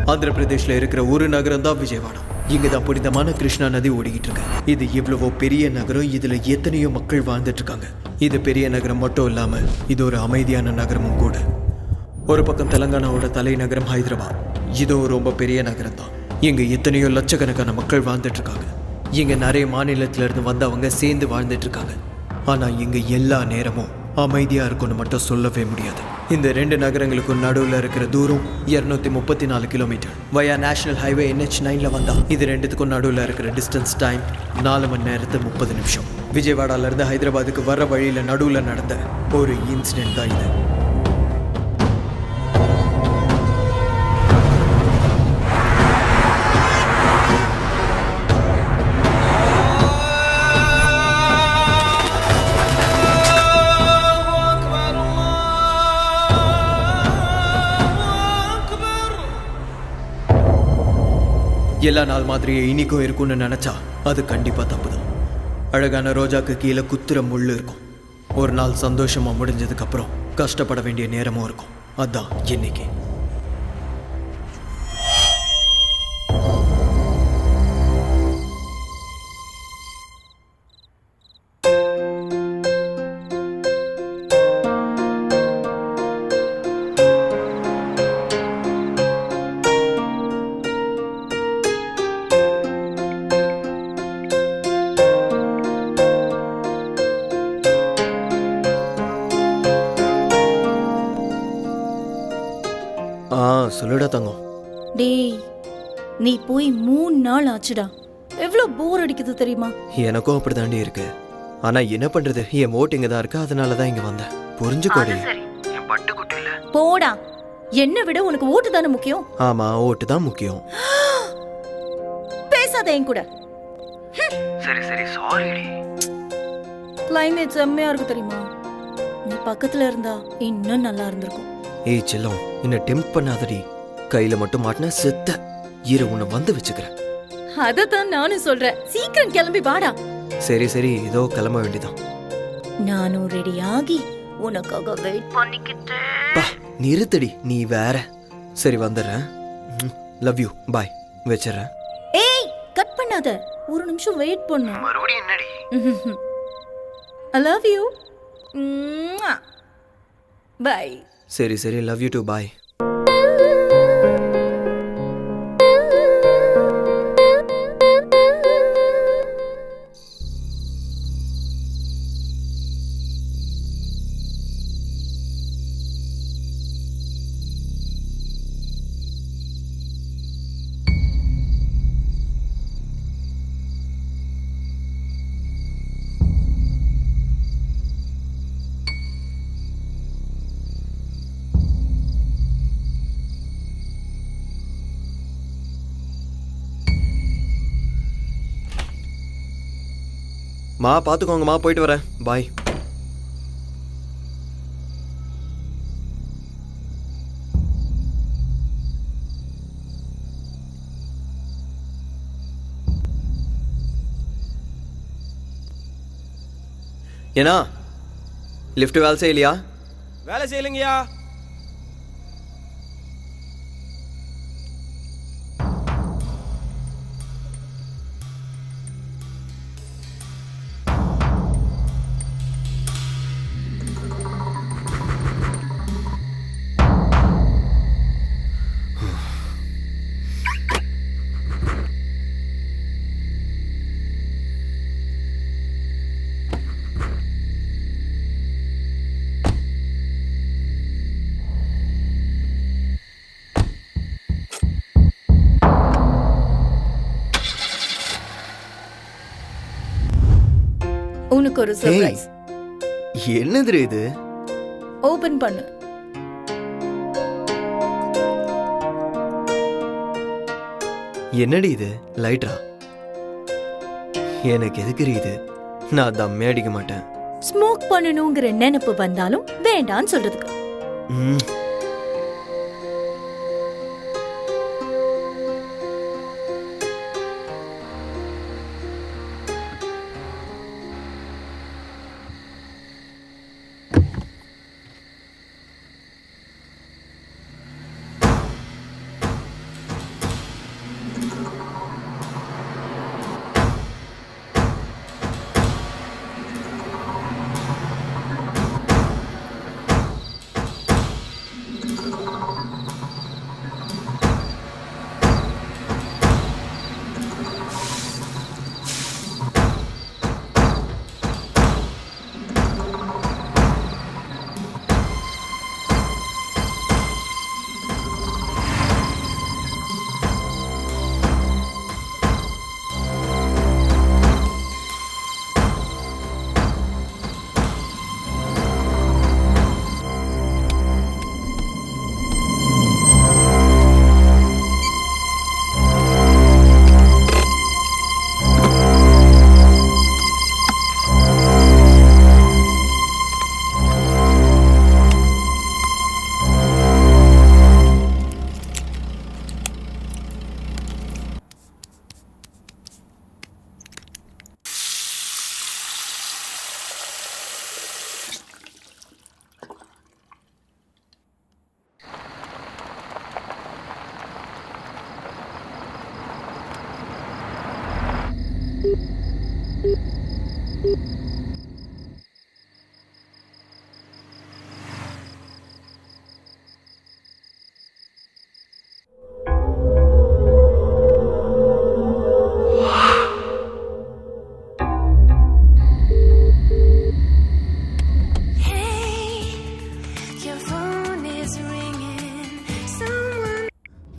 ஆந்திர பிரதேஷ்ல இருக்கிற ஒரு நகரம் தான் விஜயவாடா. இங்கதான் புனிதமான கிருஷ்ணா நதி ஓடிக்கிட்டு இருக்கு. இது இவ்வளவோ பெரிய நகரம், இதுல எத்தனையோ மக்கள் வாழ்ந்துட்டு இருக்காங்க. இது பெரிய நகரம் மட்டும் இல்லாம இது ஒரு அமைதியான நகரமும் கூட. ஒரு பக்கம் தெலங்கானாவோட தலைநகரம் ஹைதராபாத். இதுவும் ரொம்ப பெரிய நகரம் தான். இங்க எத்தனையோ லட்சக்கணக்கான மக்கள் வாழ்ந்துட்டு இருக்காங்க. இங்க நிறைய மாநிலத்தில இருந்து வந்தவங்க சேர்ந்து வாழ்ந்துட்டு இருக்காங்க. ஆனா இங்க எல்லா நேரமும் அமைதியா இருக்கும்னு மட்டும் சொல்லவே முடியாது. இந்த ரெண்டு நகரங்களுக்கும் நடுவில் இருக்கிற தூரம் 234 கிலோமீட்டர். வயா நேஷனல் ஹைவே NH9ல வந்தா இது ரெண்டுத்துக்கும் நடுவில் இருக்கிற டிஸ்டன்ஸ் டைம் 4 மணி நேரத்து 30 நிமிஷம். விஜயவாடால இருந்து ஹைதராபாத்துக்கு வர வழியில நடுவில் நடந்த ஒரு இன்சிடென்ட் தான் இது. எல்லா நாள் மாதிரியே இனிக்கும் இருக்கும்னு நினைச்சா அது கண்டிப்பா தப்புதான். அழகான ரோஜாக்கு கீழே குத்துற முள்ளு இருக்கும். ஒரு நாள் சந்தோஷமா முடிஞ்சதுக்கு அப்புறம் கஷ்டப்பட வேண்டிய நேரமும் இருக்கும். அதான் இன்னைக்கு. சொல்லுடா தங்கம். டேய், நீ போய் 3 நாள் ஆச்சுடா. எவ்வளவு போர் அடிக்குது தெரியுமா? எனக்கும் அப்படிதாண்டி இருக்கு. ஆனா என்ன பண்றது, என் ஓட்டு இங்க தான் இருக்கு. அதனாலதான் இங்க வந்தேன். புரிஞ்சுக்கோடி. போடா, என்ன விட உனக்கு ஓட்டு தானே முக்கியம். ஆமா, ஓட்டு தான் முக்கியம். பேசாத என் கூட. சரி சரி, சாரிடி. கிளைமேட் செம்மையா இருக்கு தெரியுமா? நீ பக்கத்துல இருந்தா இன்னும் நல்லா இருந்திருக்கும். ஏய் செல்லம், என்ன டெம்ப் பண்ணாதடி. கையில மட்டும் மாட்டின செத்த. இரு, உன்னை வந்து வச்சுக்கிறேன். அததான் நானும் சொல்றேன். சீக்கிரம் கிளம்பி வாடா. சரி சரி, இதோ கிளம்ப வேண்டியதான். நானும் ரெடி ஆகி உனக்காக வெயிட் பண்ணிக்கிட்டே. நிறுத்தடி, நீ வேற. சரி வந்துடுறேன். லவ் யூ, பாய். வச்சிடறேன். ஏய், கட் பண்ணாத. ஒரு நிமிஷம் வெயிட் பண்ணு. மறுபடியும் என்னடி? I love you. Bye. சரி சரி, லவ் யூ டு, பாய். மா பார்த்துக்கோங்கம்மா, போயிட்டு வரேன். பாய். ஏன்னா லிஃப்ட் வேலை செய்யலையா? வேலை செய்யலைங்கய்யா. உனக்கு ஒரு சர்ப்ரைஸ். என்னது இது? ஓபன் பண்ணு. என்னடி இது? லைட்டரா? எனக்கு எதுக்கு இது? நான் தம்மே அடிக்க மாட்டேன். ஸ்மோக் பண்ணணுங்கிற நினைப்பு வந்தாலும் வேண்டான்னு சொல்றதுக்கு.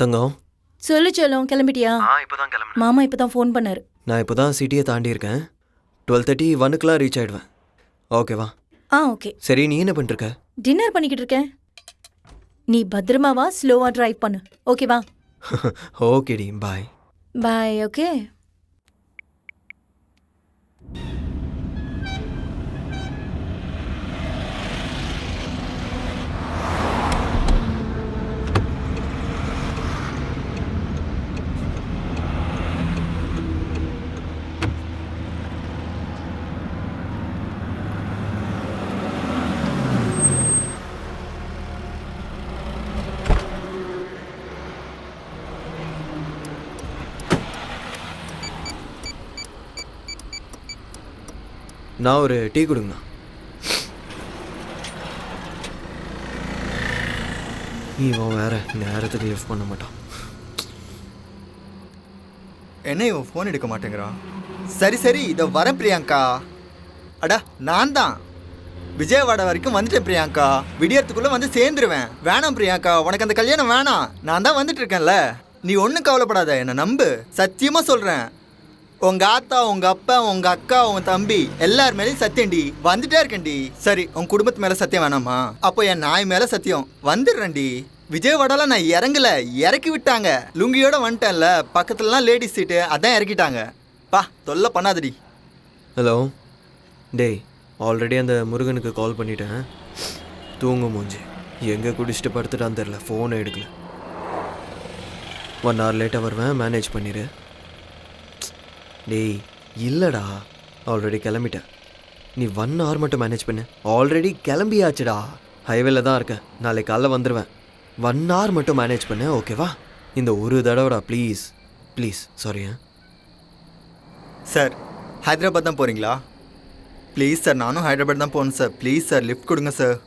தங்கம் சொல்லு செல்லம், கிளம்பிட்டியா? இப்போதான் கிளம்புனேன். மாமா இப்பதான் ஃபோன் பண்ணாரு. நான் இப்போ தான் சிட்டியை தாண்டி இருக்கேன். 12:30 1க்குலாம் ரீச் ஆகிடுவேன். ஓகேவா? ஓகே. சரி, நீ என்ன பண்ணிருக்க? டின்னர் பண்ணிக்கிட்டு இருக்கேன். நீ பத்திரமாவா, ஸ்லோவா டிரைவ் பண்ணு. ஓகேவா? ஓகேடி, பாய். பாய். ஓகே. நான் ஒரு டீ கொடுங்கண்ணா. இவன் வேற நேரத்துக்கு லிஃப்ட் பண்ண மாட்டான். என்ன இவன் ஃபோன் எடுக்க மாட்டேங்கிறான்? சரி இதோ வரேன் பிரியாங்கா. அடா நான் தான் விஜயவாடா வரைக்கும் வந்துட்டேன் பிரியாங்கா. விடியறதுக்குள்ளே வந்து சேர்ந்துருவேன். வேணாம் பிரியாங்கா, உனக்கு அந்த கல்யாணம் வேணாம். நான் தான் வந்துட்டு இருக்கேன்ல, நீ ஒன்றும் கவலைப்படாத, என்னை நம்பு. சத்தியமாக சொல்கிறேன், உங்க ஆத்தா, உங்க அப்பா, உங்க அக்கா, உங்க தம்பி எல்லார் மேலேயும் சத்தியம்டி. வந்துட்டே இருக்கேன்டி. சரி, உங்க குடும்பத்து மேல சத்தியம் வேணாமா? அப்போ என் நாய் மேல சத்தியம். வந்துடுறேன்டி. விஜயவாடால நான் இறங்கல, இறக்கி விட்டாங்க. லுங்கியோட வந்துட்டேன்ல, பக்கத்துலலாம் லேடிஸ் சீட்டு, அதான் இறக்கிட்டாங்க. பா, தொல்லை பண்ணாதடி. ஹலோ டேய், ஆல்ரெடி அந்த முருகனுக்கு கால் பண்ணிட்டேன். தூங்க மூஞ்சி எங்கே குடிச்சிட்டு படுத்துட்டான்னு தெரில, ஃபோனை எடுக்கல. 1 hour லேட்டாக வருவேன், மேனேஜ் பண்ணிடு. டேய் இல்லைடா, ஆல்ரெடி கிளம்பிட்டேன். நீ 1 hour மட்டும் மேனேஜ் பண்ணு. ஆல்ரெடி கிளம்பியாச்சுடா, ஹைவேல தான் இருக்கேன். நாளைக்கு காலைல வந்துடுவேன். 1 hour மட்டும் மேனேஜ் பண்ணு, ஓகேவா? இந்த ஒரு தடவைடா, please please. Sorry. Sir, Hyderabad தான் போகிறீங்களா? ப்ளீஸ் சார், நானும் ஹைதராபாத் தான் போகணும் சார். ப்ளீஸ் சார், லிஃப்ட் கொடுங்க சார்.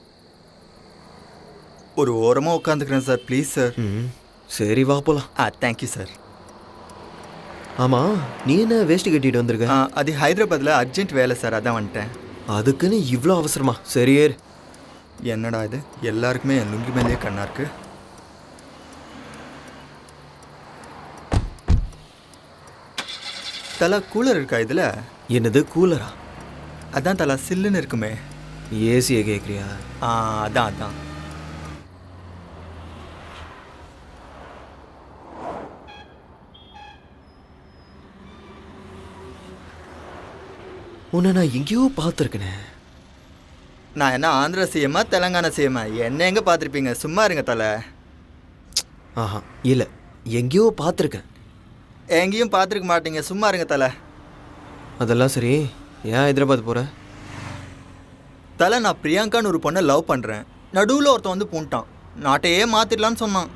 ஒரு ஓரமாக உட்காந்துக்கிறேன் சார், ப்ளீஸ் சார். சரி வா போகலாம். Thank you sir. ஆமாம், நீ என்ன வேஷ்டி கட்டிட்டு வந்திருக்க? அது ஹைதராபாத்தில் அர்ஜென்ட் வேலை சார், அதான் வந்துட்டேன். அதுக்குன்னு இவ்வளோ அவசரமா? சரி ஏறு. என்னடா இது, எல்லாருக்குமே என் லுங்கி மேலேயே கண்ணா இருக்கு. தலா கூலர் இருக்கா இதில்? என்னது கூலரா? அதான் தலா சில்லுன்னு இருக்குமே. ஏசியை கேட்குறியா? அதான். உன்னை நான் எங்கேயோ பார்த்துருக்கேனே. நான் என்ன ஆந்திரா சிஎம்மா தெலங்கானா சிஎம்மா? என்ன எங்கே பார்த்துருப்பீங்க? சும்மா இருங்க தலை. ஆஹா இல்லை, எங்கேயோ பார்த்துருக்கேன். எங்கேயும் பார்த்துருக்க மாட்டீங்க, சும்மா இருங்க தலை. அதெல்லாம் சரி, ஏன் ஹைதராபாத் போகிற? தலை, நான் பிரியாங்கான்னு ஒரு பொண்ணை லவ் பண்ணுறேன். நடுவில் ஒருத்தன் வந்து பூண்டான், நாட்டையே மாற்றிடலான்னு சொன்னான்.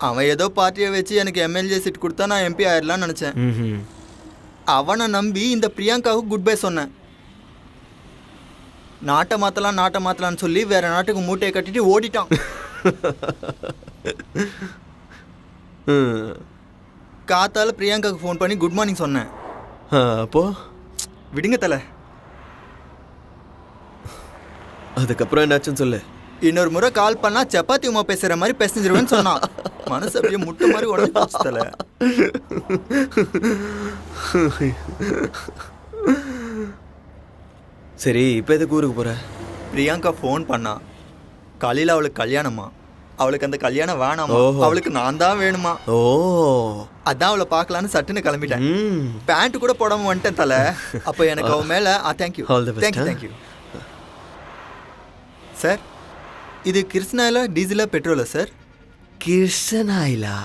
அவன் ஏதோ பார்ட்டியை வச்சு எனக்கு எம்எல்ஏ சீட் கொடுத்தா நான் எம்பி ஆயிடலான்னு நினச்சேன். அவனை நம்பி இந்த பிரியாங்காவுக்கு குட் பை சொன்னேன். நாட்டை மாற்றலான்னு சொல்லி வேற நாட்டுக்கு மூட்டையை கட்டிட்டு ஓடிட்டான். காத்தால பிரியாங்காவுக்கு ஃபோன் பண்ணி குட் மார்னிங் சொன்னேன். அப்போ விடுங்க தலை. அதுக்கப்புறம் என்னாச்சுன்னு சொல்லு. இன்னொரு முறை கால் பண்ணா சப்பாத்தி உமா பேசுற மாதிரி பேசிஞ்சிருவேன்னு சொன்னான். மனசு அப்படியே முட்டை மாதிரி உடஞ்சி போச்சு தலை. சரி, இப்போ எதுக்கு ஊருக்கு போகிற? பிரியாங்கா ஃபோன் பண்ணா. காலையில் அவளுக்கு கல்யாணமா. அவளுக்கு அந்த கல்யாணம் வேணாமா, அவளுக்கு நான் தான் வேணுமா. அதான் அவளை பார்க்கலான்னு சட்டுன்னு கிளம்பிட்டேன். பேண்ட் கூட போடாம வந்துட்டேன் தலை. அப்போ எனக்கு அவன் மேலே தேங்க்யூ. சார், இது கிருஷ்ணாயிலா டீசலா பெட்ரோலா சார்? கிருஷ்ணாயிலா?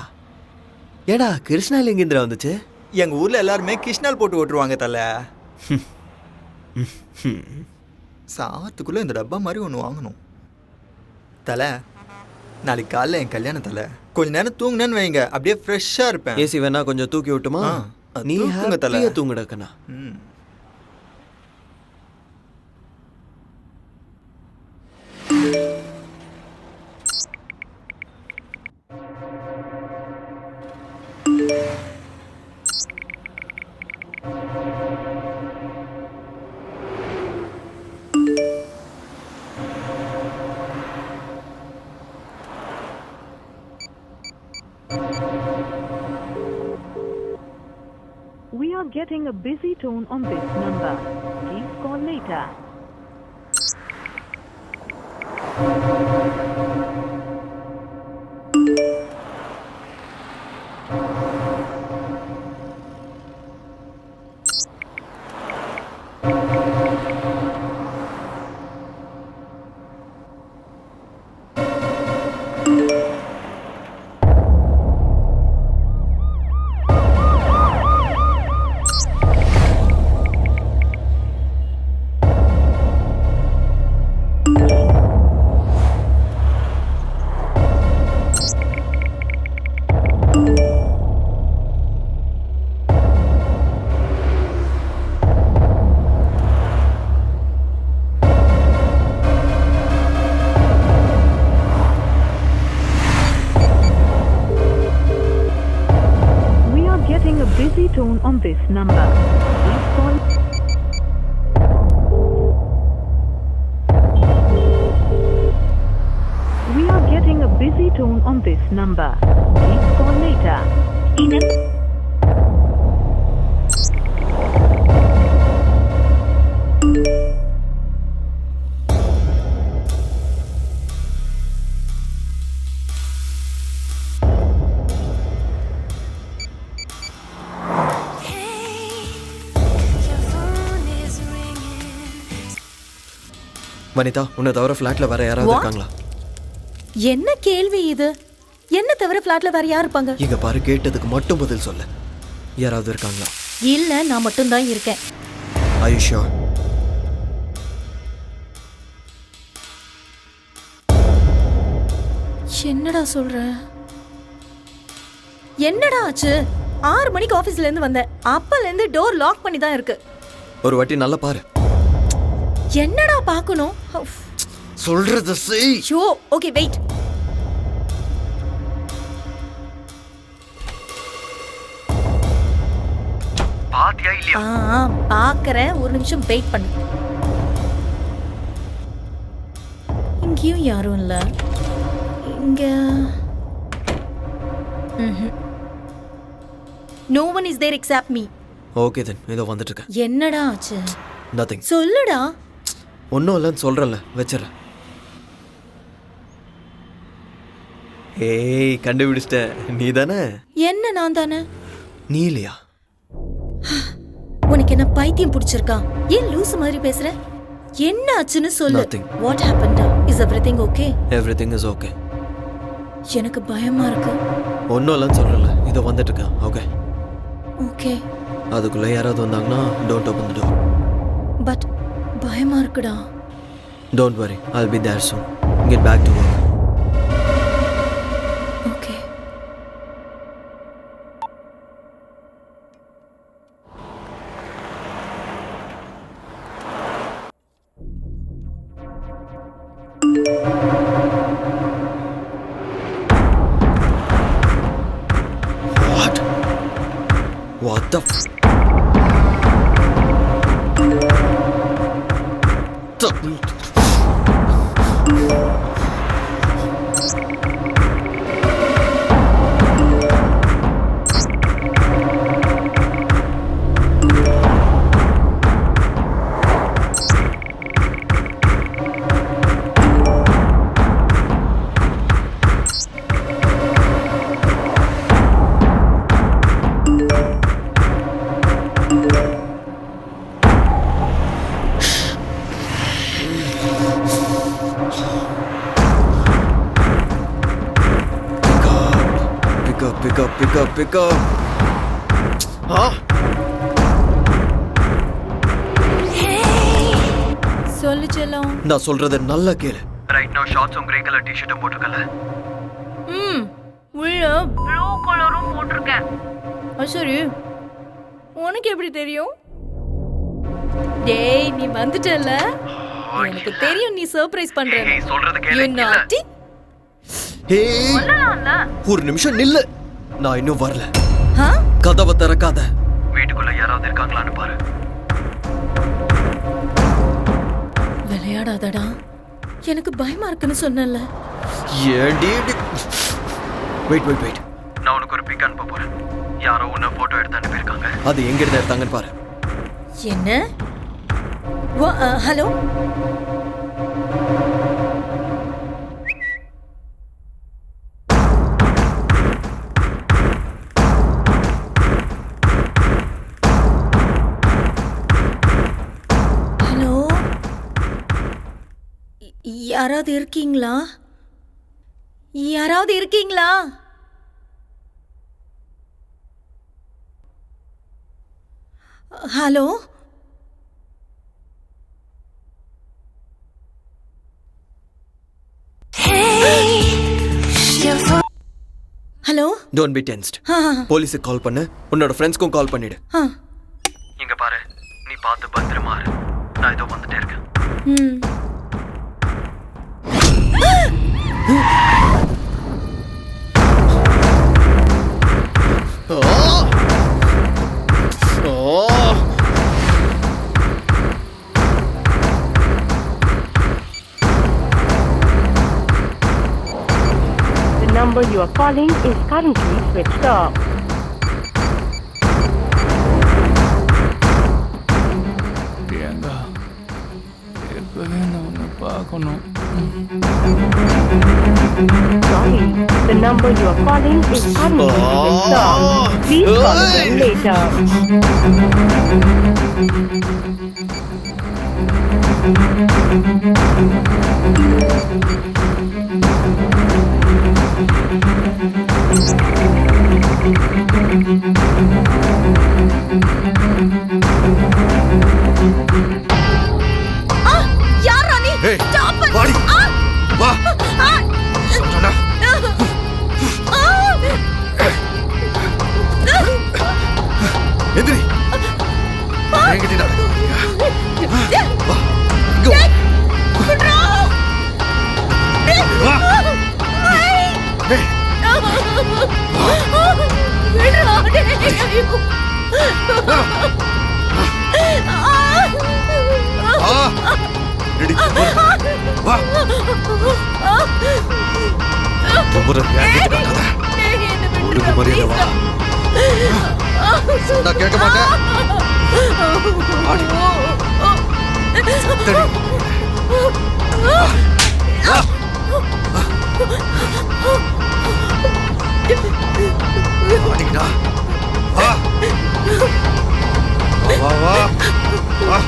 ஏடா கிருஷ்ணாயில் எங்கேந்திரா வந்துச்சு? எங்கள் ஊரில் எல்லாருமே கிருஷ்ணால் போட்டு ஓட்டுருவாங்க தலை. சாத்துக்குள்ளே இந்த டப்பா மாதிரி ஒன்று வாங்கணும் தலை. நாளைக்கு காலைல என் கல்யாணம் தலை. கொஞ்ச நேரம் தூங்குனேன்னு வைங்க, அப்படியே ஃப்ரெஷ்ஷாக இருப்பேன். ஏசி வேணா கொஞ்சம் தூக்கி விட்டுமா? நீ தலை தூங்குடக்கண்ணா. getting a busy tone on this number. Please call later. Busy tone on this number. Please call. We are getting a busy tone on this number. Please call later. Vanitha, உன்னை தவிர ஃப்ளாட்ல வேற யாராவது What? இருக்காங்களா? என்ன கேள்வி இது? என்ன தவிர ஃப்ளாட்ல வேற யார் இருப்பாங்க? இங்க பாரு, கேட்டதுக்கு மட்டும் பதில் சொல்லு. யாராவது இருக்காங்களா? இல்ல, நான் மட்டும் தான் இருக்கேன். Are you sure? என்னடா சொல்ற? என்னடா ஆச்சு? 6 மணிக்கு ஆபீஸ்ல இருந்து வந்தேன். அப்பல இருந்து டோர் லாக் பண்ணி தான் இருக்கு. ஒரு வாட்டி நல்லா பாரு. என்னடா பார்க்கணும்? சொல்றது செய். Show, okay wait. பாத்தியா இல்லையா? பார்க்கறேன், ஒரு நிமிஷம் வெயிட் பண்ணு. இங்கேயும் யாரும் இல்ல. இங்க No one is there except me. Okay then, இதோ வந்துட்டு இருக்கேன். என்னடா ஆச்சு? நதிங். சொல்லுடா. ஒன்றும் இல்லைன்னு சொல்கிறேன்ல, வச்சிடறேன். ஏய், கண்டுபிடிச்சிட்ட. நீ தானே? என்ன நான் தானே? நீ இல்லையா? உனக்கு என்ன பைத்தியம் பிடிச்சிருக்கா? ஏன் லூசு மாதிரி பேசுற? என்ன ஆச்சுன்னு சொல்லு. Nothing. What happened? Is everything okay? Everything is okay. எனக்கு பயமா இருக்கு. ஒன்றும் இல்லைன்னு சொல்கிறேன்ல, இதோ வந்துட்டு இருக்கேன். ஓகே. ஓகே. அதுக்குள்ளே யாராவது வந்தாங்கன்னா don't open the door. But பயமா இருக்குடா. Don't worry, I'll be there soon. Get back to work. Okay. What the f... Pick up. சொல்லு செல்லம். நான் சொல்றத நல்லா கேளு. Right now ஷார்ட்ஸும் grey colour டி-ஷர்ட்டும் போட்டுக்கல. உள்ள ப்ளூ கலரும் போட்டிருக்கேன். சரி, உனக்கு எப்படி தெரியும்? டேய், நீ வந்துட்டல. எனக்கு தெரியும் நீ சர்ப்ரைஸ் பண்ற. நீ சொல்றத கேளு. ஏய், ஒரு நிமிஷம் நில்லு. நான் இன்னும் வரல. கதவை திறக்காத. வீட்டுக்குள்ள யாராவது இருக்காங்களான்னு பாரு. விளையாடாதடா. எனக்கு பயமா இருக்குன்னு சொன்னல. ஏண்டி? வெயிட். நான் நான் உனக்கு ஒரு பிக் அனுப்ப போறேன். யாரோ உன்னை போட்டோ எடுத்து அனுப்பியிருக்காங்க. அது எங்க இருந்து எடுத்தாங்கன்னு பாரு. என்ன? ஹலோ, ஹலோ, யாராவது இருக்கீங்களா? யாராவது இருக்கீங்களா? Hello, hello. Don't be tensed. போலீஸுக்கு கால் பண்ணு, உன்னோட ஃப்ரெண்ட்ஸ்க்கும் கால் பண்ணிடு. இங்க பாரு, நீ பார்த்து பத்திரமா இரு. நான் இதோ வந்துட்டே இருக்கேன். The number you are calling is currently switched off. Priyanka, எப்பவே நான் உன்னை பார்க்கணும். Sorry, the number you are calling is currently switched off. Please call again later. யாரா நீ? Stop it. வாடி. வா. சொன்னா. எந்திரி. என்கிட்ட நடக்க. வா. இங்க வா. வா. ஏய். ரெடி. வா. ஒவ்வொரு ஒழுங்கு மரியாதை வா. நான் கேட்க மாட்டேன். ஆடி. சத்தடி. வா. ஆடிடா. வா. வா வா வா.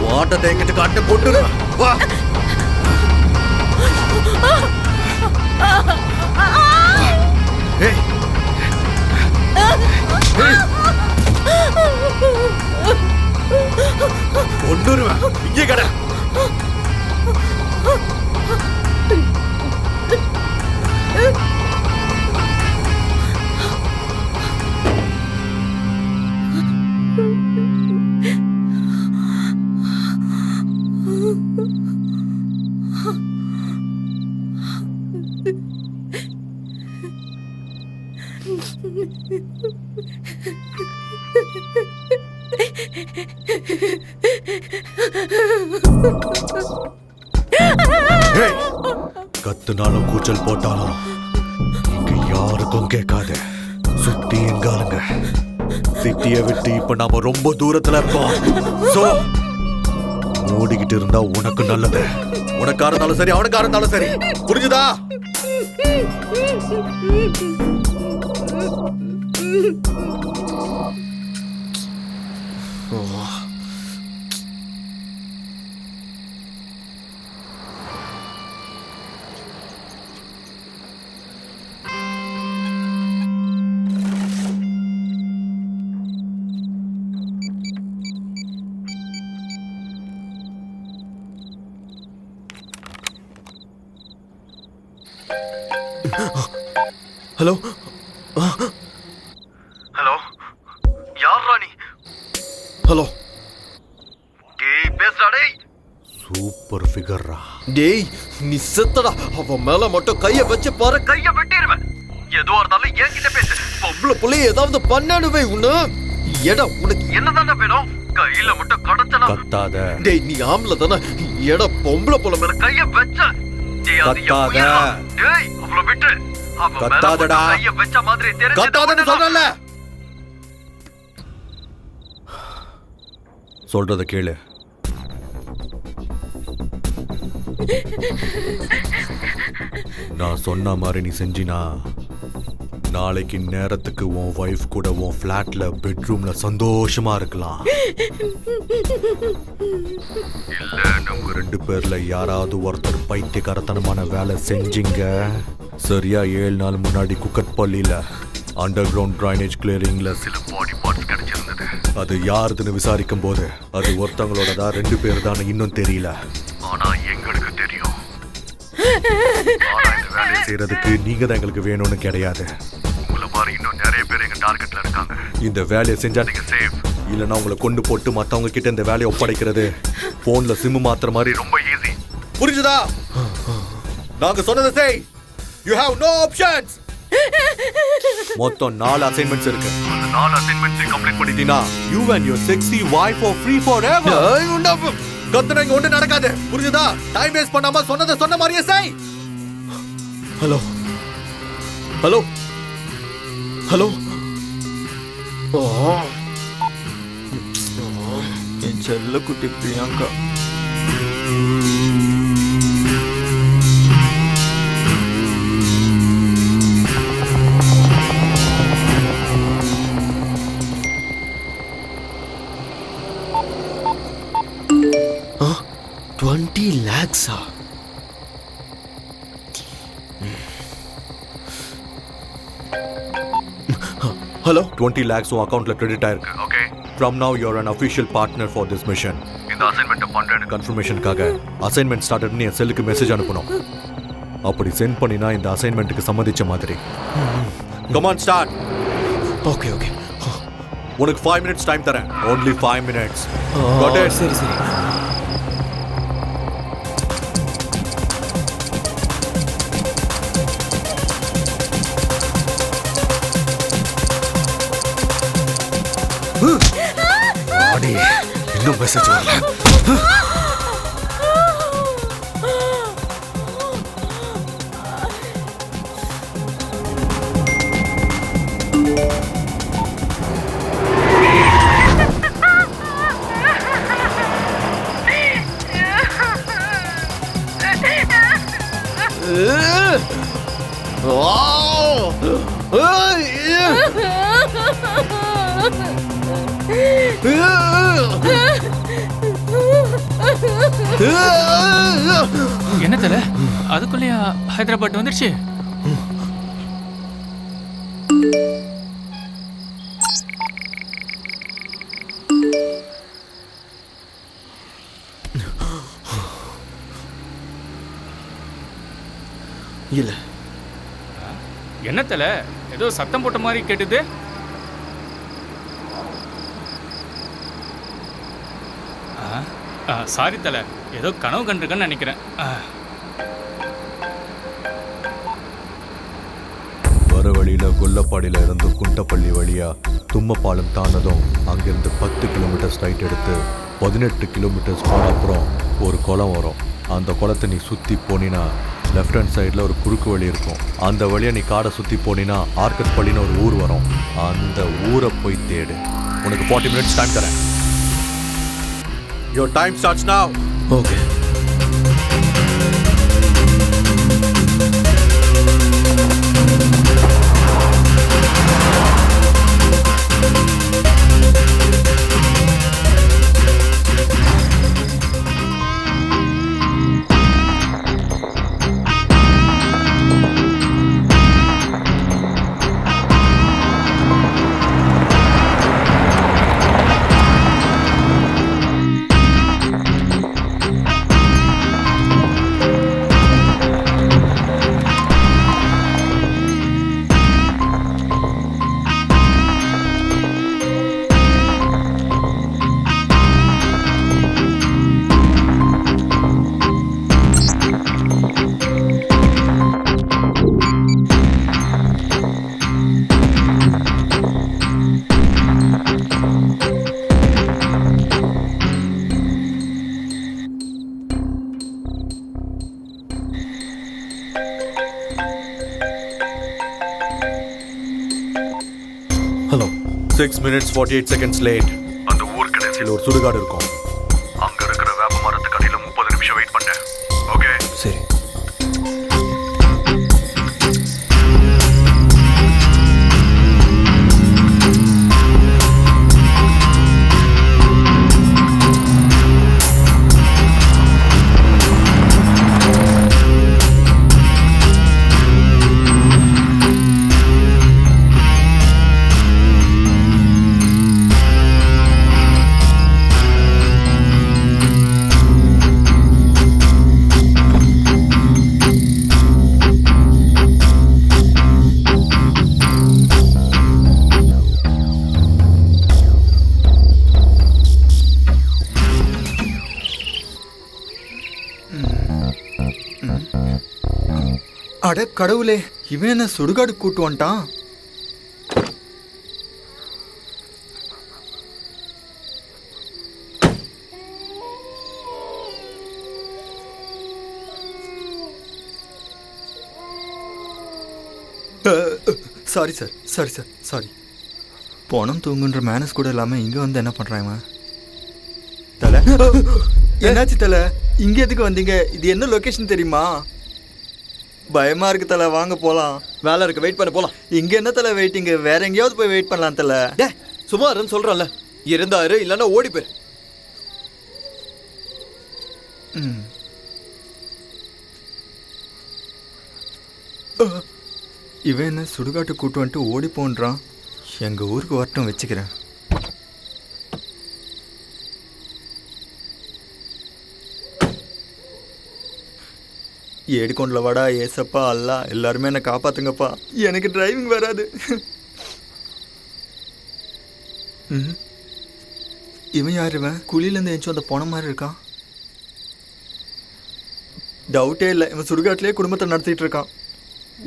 வாட்டத்தை எங்கிட்ட காட்டு போட்டுரு. வா. ஏய். ஒன்றுருவேன். இங்கே கடை. கத்துனாலும் கூச்சல் போட்டாலும் இங்க யாருக்கும் கேட்காது. சுத்தி எங்காலுங்க. சிட்டியை விட்டு இப்ப நாம ரொம்ப தூரத்துல இருக்கோம். சோ ஓடிக்கிட்டு இருந்தா உனக்கு நல்லது. உனக்கா இருந்தாலும் சரி, அவனுக்கா இருந்தாலும் சரி. புரிஞ்சுதா? ஹலோ ஹலோ, யார் ராணி? ஹலோ. டேய் பேசுடா டேய். சூப்பர் ஃபிகர்ரா. டேய் நீ செத்தடா. அவன் மேல மட்டும் கைய வச்சு பாரு, கைய வெட்டிடுவேன். எதுவா இருந்தாலும் என்கிட்ட பேசு. பொம்பளை புள்ளி ஏதாவது பண்ணணுவே உன்ன. எடா உனக்கு என்னதானே வேணும்? கையில மட்டும் கடச்சனா கத்தாத. டேய் நீ ஆம்பளை தானே. எடா பொம்பளை புள்ள மேல கைய வச்ச. கத்தாத. கத்தாதடா. கத்தாதன்னு சொல்றேன்ல. சொல்றத கேளு. நான் சொன்ன மாதிரி நீ செஞ்சினா நாளைக்கு நேரத்துக்கு உன் வைஃப் கூட உன் ஃபிளாட்ல பெட்ரூம்ல சந்தோஷமா இருக்கலாம். இல்ல நம்ம 2 பேர்ல யாராவது ஒருத்தர் பைத்தியக்காரத்தனமான வேலை செஞ்சீங்க. சரியா 7 நாள் முன்னாடி குக்கட்பள்ளியில அண்டர் கிரவுண்ட் ட்ரைனேஜ் கிளியரிங்ல சில பாடி பார்ட்ஸ் கிடைச்சிருந்தது. அது யாருதுன்னு விசாரிக்கும் போது அது ஒருத்தவங்களோட தான் 2 பேர் தான் இன்னும் தெரியல. ஆனா எங்களுக்கு தெரியும். வேலையை செய்யறதுக்கு நீங்க தான் எங்களுக்கு வேணும்னு கிடையாது. உங்களை மாதிரி இன்னும் நிறைய பேர் எங்க டார்கெட்ல இருக்காங்க. இந்த வேலையை செஞ்சா நீங்க சேஃப். இல்லைன்னா உங்களை கொண்டு போட்டு மத்தவங்க கிட்ட இந்த வேலையை ஒப்படைக்கிறது போன்ல சிம் மாத்துற மாதிரி ரொம்ப ஈஸி. புரிஞ்சுதா? நாங்க சொன்னதை செய். You have no options. மொத்தம் 4 அசைன்மெண்ட்ஸ் இருக்கு. அந்த 4 அசைன்மெண்ட்ஸ் கம்ப்ளீட் பண்ணிட்டீனா you and your sexy wife are free forever. கத்துனா இங்க ஒண்ணு நடக்காது. புரியுதா? டைம் வேஸ்ட் பண்ணாம சொன்ன மாதிரியே செய். Hello hello hello. என் செல்ல குட்டி பிரியங்கா. $20 lakhs. Hello? 20 lakhs உன் அக்கவுண்ட்ல கிரெடிட் ஆயிருக்கு. Okay. From now you're an official partner for this mission. இந்த அசைன்மென்ட் பண்றேன் கன்ஃபர்மேஷனுக்காக அசைன்மென்ட் ஸ்டார்டட் நீ செல்லுக்கு மெசேஜ் அனுப்பணும். அப்படி சென்ட் பண்ணினா இந்த அசைன்மென்ட்க்கு சம்மதிச்ச மாதிரி. Come on start. Okay okay. உனக்கு 5 minutes டைம் தரேன். Only 5 minutes. Got it? சரி சரி. இன்னும் மெசேஜ் வரல. என்ன தல அதுக்குள்ளேயா ஹைதராபாத் வந்துருச்சு? இல்ல. என்ன தல ஏதோ சத்தம் போட்ட மாதிரி கேட்டுது. சாரி தல, ஏதோ கனவு கண்டிருக்கேன்னு நினைக்கிறேன். வர வழியில கொல்லப்பாடியில இருந்து குண்டப்பள்ளி வழியா தும்மப்பாலம் தாண்டதும் அங்கிருந்து 10 கிலோமீட்டர் ஸ்ட்ரைட் எடுத்து 18 கிலோமீட்டர்ஸ் போன அப்புறம் ஒரு குளம் வரும். அந்த குளத்தை நீ சுற்றி போனினா லெஃப்ட் ஹேண்ட் சைடில் ஒரு குறுக்கு வழி இருக்கும். அந்த வழியை நீ காடை சுற்றி போனினா ஆர்கஸ்பள்ளின்னு ஒரு ஊர் வரும். அந்த ஊரை போய் தேடு. உனக்கு 40 minutes டைம் தரேன். Your time starts now. Okay. 6 minutes 48 seconds late. அந்த ஊர் கடைசியில் ஒரு சுடுகாடு இருக்கும். அங்க இருக்கிற வேப்ப மரத்துக்கு அடியில 30 நிமிஷம் வெயிட் பண்ணேன். ஓகே சரி. அட கடவுளே, இவன் என்ன சுடுகாடு கூட்டு வந்துட்டான்? Sorry sir, sorry sir, sorry. பணம் தூங்குன்ற மேனஸ் கூட இல்லாமல் இங்கே வந்து என்ன பண்ணுறாங்க? தலை என்னாச்சு தலை? இங்கே எதுக்கு வந்தீங்க? இது என்ன லொக்கேஷன் தெரியுமா? பயமா இருக்கு தலை, வாங்க போலாம். வேலை இருக்கு, வெயிட் பண்ண போலாம். இங்க என்ன தலை வெயிட்டிங்க? வேற எங்கேயாவது போய் வெயிட் பண்ணலாம் தலை. டே சும்மா இருன்னு சொல்றேன்ல. இருந்தாரு, இல்லைன்னா ஓடி போயிரு. இவன் என்ன சுடுகாட்டு கூட்டு வந்துட்டு ஓடி போன்றான். எங்க ஊருக்கு வரட்டும், வச்சுக்கிறேன். ஏடுகொண்டல வாடா ஏசப்பா அல்லா, எல்லாருமே என்னை காப்பாத்துங்கப்பா. எனக்கு டிரைவிங் வராது. இவன் யார்? இவன் குழியிலேருந்து எஞ்சும் அந்த போன மாதிரி இருக்கான். டவுட்டே இல்லை, இவன் சுடுகாட்டிலே குடும்பத்தை நடத்திட்டு இருக்கான்.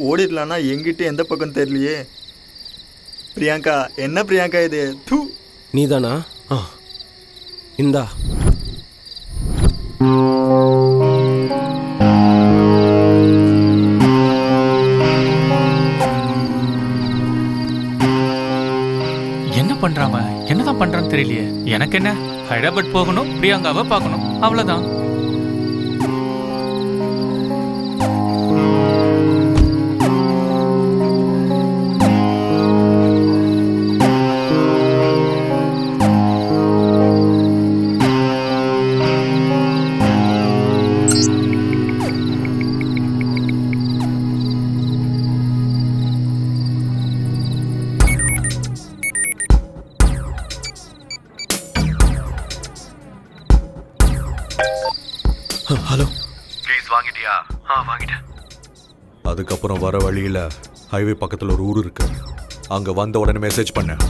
ஓடிடலான்னா எங்கிட்ட எந்த பக்கம் தெரியலையே. பிரியாங்கா, என்ன பிரியாங்கா இது? தூ, நீதானா? இந்தா. என்ன பண்றாம, என்னதான் பண்றான்னு தெரியலையே. எனக்கு என்ன, ஹைதராபாத் போகணும், பிரியாங்காவை பார்க்கணும், அவ்வளவுதான். ஹலோ, ப்ளீஸ் வாங்கிட்டியா? வாங்கிட்டேன். அதுக்கப்புறம் வர வழியில் ஹைவே பக்கத்தில் ஒரு ஊர் இருக்கு. அங்கே வந்த உடனே மெசேஜ் பண்ணேன்.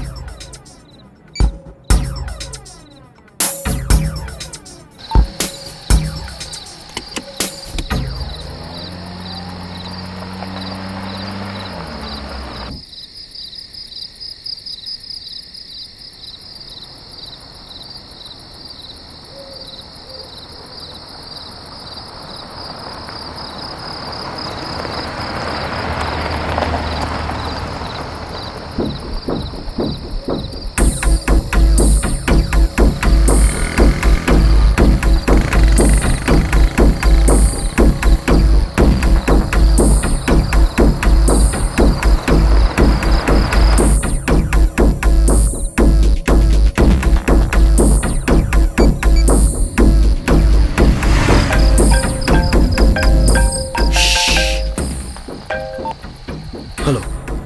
ஹலோ,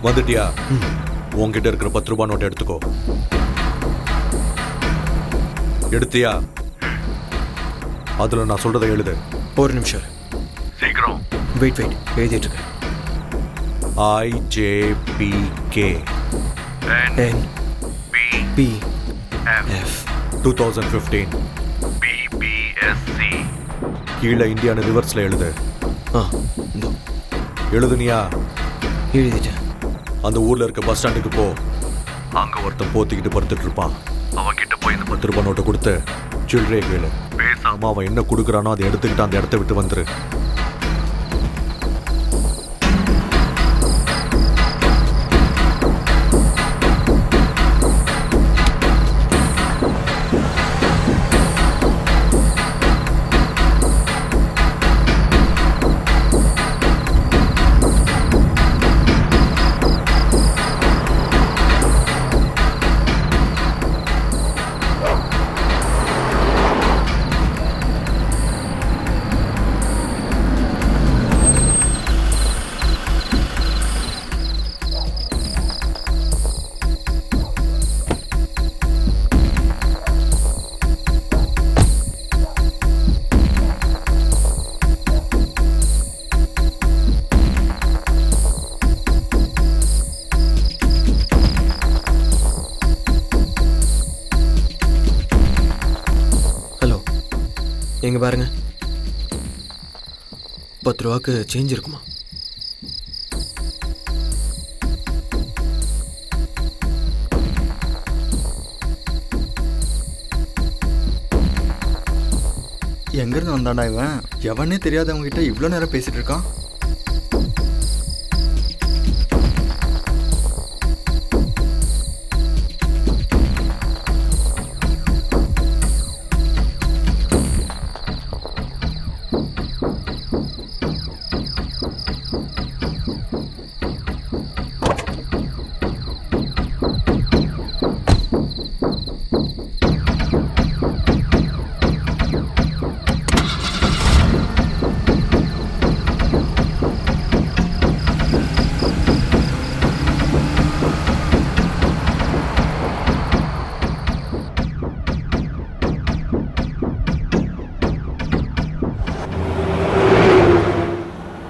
வந்துட்டியா? உங்ககிட்ட இருக்கிற 10 ரூபாய் நோட்டை எடுத்துக்கோ. எடுத்தியா? அதில் நான் சொல்றதை எழுது. ஒரு நிமிஷம் சீக்கிரம். வெயிட் எழுதிட்டு இருக்கேன். IJPK NPF 2015 BBSC. கீழே இந்தியான்னு ரிவர்ஸில் எழுது. இதோ எழுதுனியா? எழுதிட்டேன். அந்த ஊர்ல இருக்க பஸ் ஸ்டாண்டுக்கு போ. அங்க ஒருத்தன் போத்திக்கிட்டு படுத்துட்டு இருப்பான். அவன் கிட்ட போய் இந்த 10 ரூபாய் நோட்டை கொடுத்து சில்லறையை கேளு. பேசாம அவன் என்ன கொடுக்குறானோ அதை எடுத்துக்கிட்டு அந்த இடத்த விட்டு வந்துரு. எங்க பாருங்க, 10 ரூபாய்க்கு சேஞ்ச் இருக்குமா? எங்கேருந்து வந்தாண்டா இவன்? எவனே தெரியாதவங்க கிட்ட இவ்வளோ நேரம் பேசிட்டு இருக்கான்.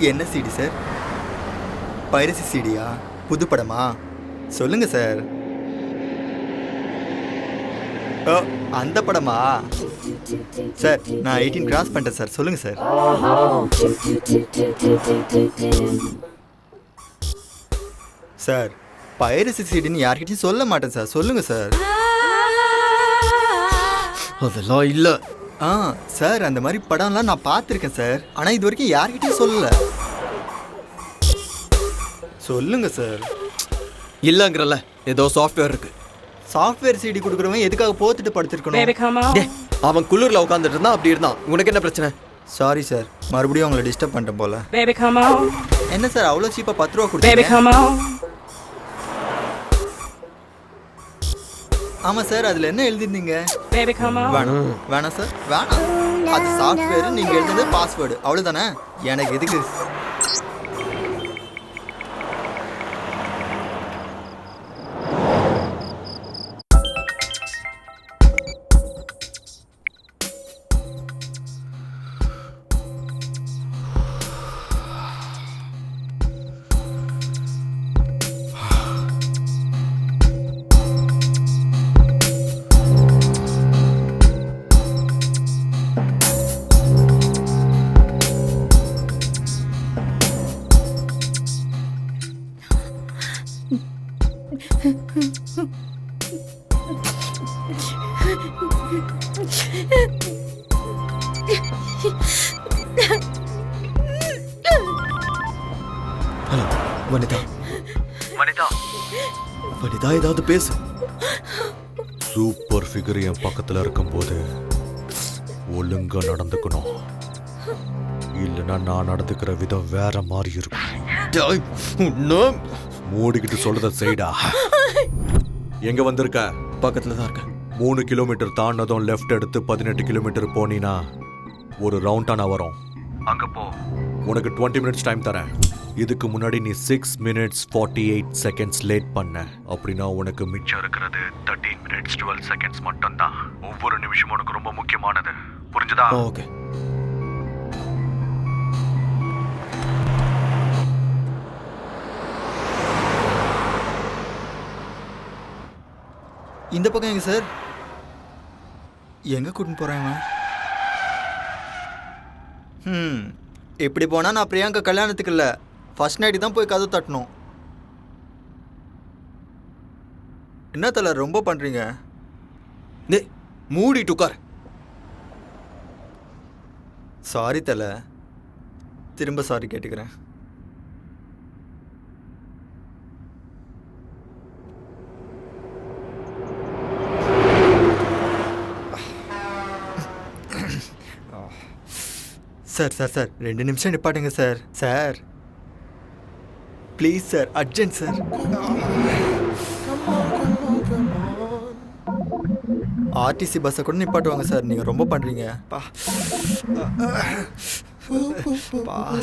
என்ன சிடி சார்? பைரசி சிடியா? புது படமா? சொல்லுங்க சார். ஓ, அந்த படமா? சார் நான் 18 கிராஸ் பண்ணிட்டேன் சார். சொல்லுங்க சார். சார் பைரசி சிடின்னு யார்கிட்டயும் சொல்ல மாட்டேன் சார். சொல்லுங்க சார். அதெல்லாம் இல்ல. சார் அந்த மாதிரி படம்லாம் நான் பார்த்துருக்கேன் சார். ஆனால் இது வரைக்கும் யார்கிட்டயும் சொல்லல. சொல்லுங்க சார். இல்லங்கிறல்ல, ஏதோ சாஃப்ட்வேர் இருக்கு. சாஃப்ட்வேர் சிடி கொடுக்குறவன் எதுக்காக போத்துட்டு படுத்திருக்கணும்? Baby, come on. டேய், அவன் குளிர்ல உட்காந்துட்டு இருந்தான், அப்படி இருந்தான். உனக்கு என்ன பிரச்சனை? சாரி சார், மறுபடியும் உங்களை டிஸ்டர்ப் பண்ணிட்டேன் போல. Baby, come on. என்ன சார் அவ்வளோ சீப்பாக 10 ரூபா Baby, கொடுத்தீங்க? come on. ஆமாம் சார், அதில் என்ன எழுதிருந்தீங்க? Baby, come on. வேணாம் சார், வேணாம். அது சாஃப்ட்வேர், நீங்கள் எழுதுனது பாஸ்வேர்டு, அவ்வளோதானே. எனக்கு எதுக்கு? ஹலோ வனிதா. வனிதா ஏதாவது பேசு. சூப்பர் ஃபிகர் என் பக்கத்தில் இருக்கும்போது ஒழுங்கா நடந்துக்கணும். இல்லைன்னா நான் நடந்துக்கிற விதம் வேற மாதிரி இருக்கும். டேய், இன்னும் மூடிக்கிட்டு சொல்றத செய்டா. எங்க வந்திருக்க? பக்கத்துல தான் இருக்கேன். 3 கிலோமீட்டர் தாண்டதும் லெஃப்ட் எடுத்து 18 கிலோமீட்டர் போனீன்னா ஒரு ரவுண்டானா வரும். அங்க போ. உனக்கு 20 மினிட்ஸ் டைம் தரேன். இதுக்கு முன்னாடி நீ 6 minutes 48 seconds லேட் பண்ண அப்படின்னா உனக்கு மிச்சம் இருக்கிறது 13 minutes 12 seconds மட்டும்தான். ஒவ்வொரு நிமிஷமும் உனக்கு ரொம்ப முக்கியமானது. புரிஞ்சுதா? ஓகே. இந்த பக்கம் எங்க சார்? எங்க கூட்டின்னு போறேன்? இப்படி போனா நான் பிரியங்கா கல்யாணத்துக்கு இல்லை, ஃபர்ஸ்ட் நைட்டு தான் போய் கதவு தட்டணும். என்ன தல ரொம்ப பண்றீங்க? டேய், மூடிட்டு உட்கார். சாரி தல, திரும்ப சாரி கேட்டுக்கிறேன். சார் சார் சார் 2 நிமிஷம் நிப்பாட்டுங்க sir. Sir please sir, urgent sir. RTC பஸ்ஸை கூட நிப்பாட்டுவாங்க சார், நீங்கள் ரொம்ப பண்ணுறீங்க.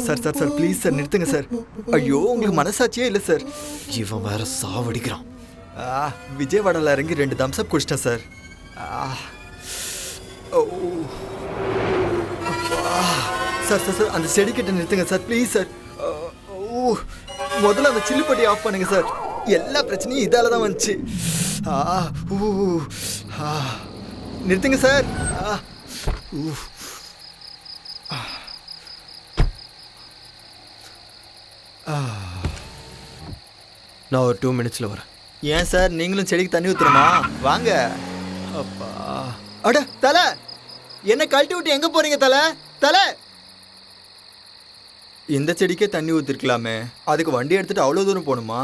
Sir sir sir please sir நிறுத்துங்க சார். ஐயோ உங்களுக்கு மனசாட்சியே இல்லை சார். இவன் வேற சாவடிக்கிறான். விஜயவாடாவில் இறங்கி 2 தம்ஸ் அப் குடிச்சிட்டேன் சார். ஓ சார் சார் சார் அந்த செடி கிட்ட நிறுத்துங்க சார் ப்ளீஸ் சார். முதல்ல அந்த சில்லுப்பட்டி ஆஃப் பண்ணுங்க சார். எல்லா பிரச்சனையும் இதால தான் வந்துச்சு. நிறுத்துங்க சார். நான் ஒரு 2 மினிட்ஸில் வரேன். ஏன் சார் நீங்களும் செடிக்கு தண்ணி ஊற்றணுமா? வாங்க. அப்பா, அட தலை, என்ன கழட்டி விட்டு எங்கே போகிறீங்க தலை? தலை, இந்த செடிக்கே தண்ணி ஊற்றிருக்கலாமே, அதுக்கு வண்டி எடுத்துகிட்டு அவ்வளோ தூரம் போகணுமா?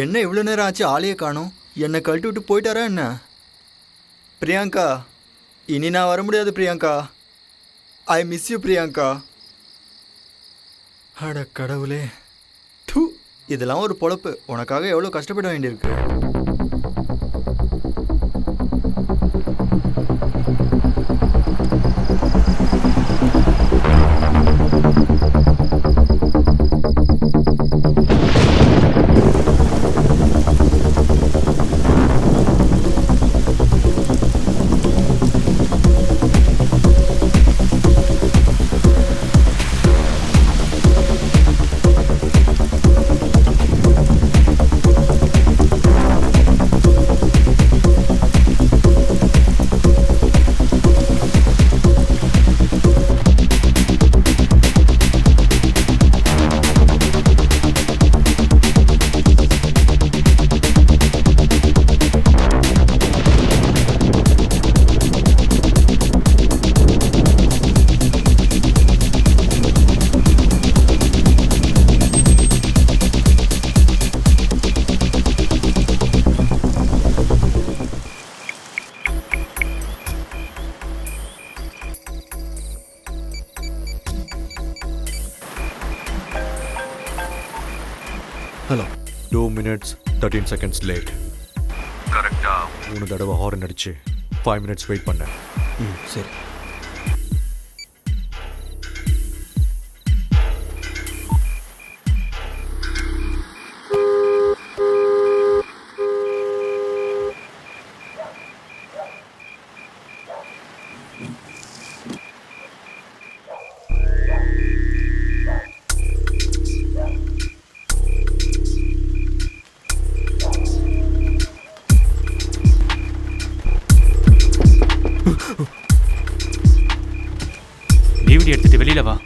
என்ன இவ்வளோ நேரம் ஆச்சு, ஆளையே காணோம். என்னை கழட்டி விட்டு போயிட்டாரா என்ன? பிரியங்கா, இனி நான் வர முடியாது Priyanka. I miss you Priyanka. அட கடவுளே, டூ, இதெல்லாம் ஒரு பொழப்பு. உனக்காக எவ்வளோ கஷ்டப்பட வேண்டியிருக்கு. ஹலோ. 2 minutes 13 seconds late. கரெக்டாக 3 தடவை ஹார்ன் அடிச்சு 5 minutes வெயிட் பண்ணேன். சரி. டிவிடி எடுத்துட்டு வெளியில வா.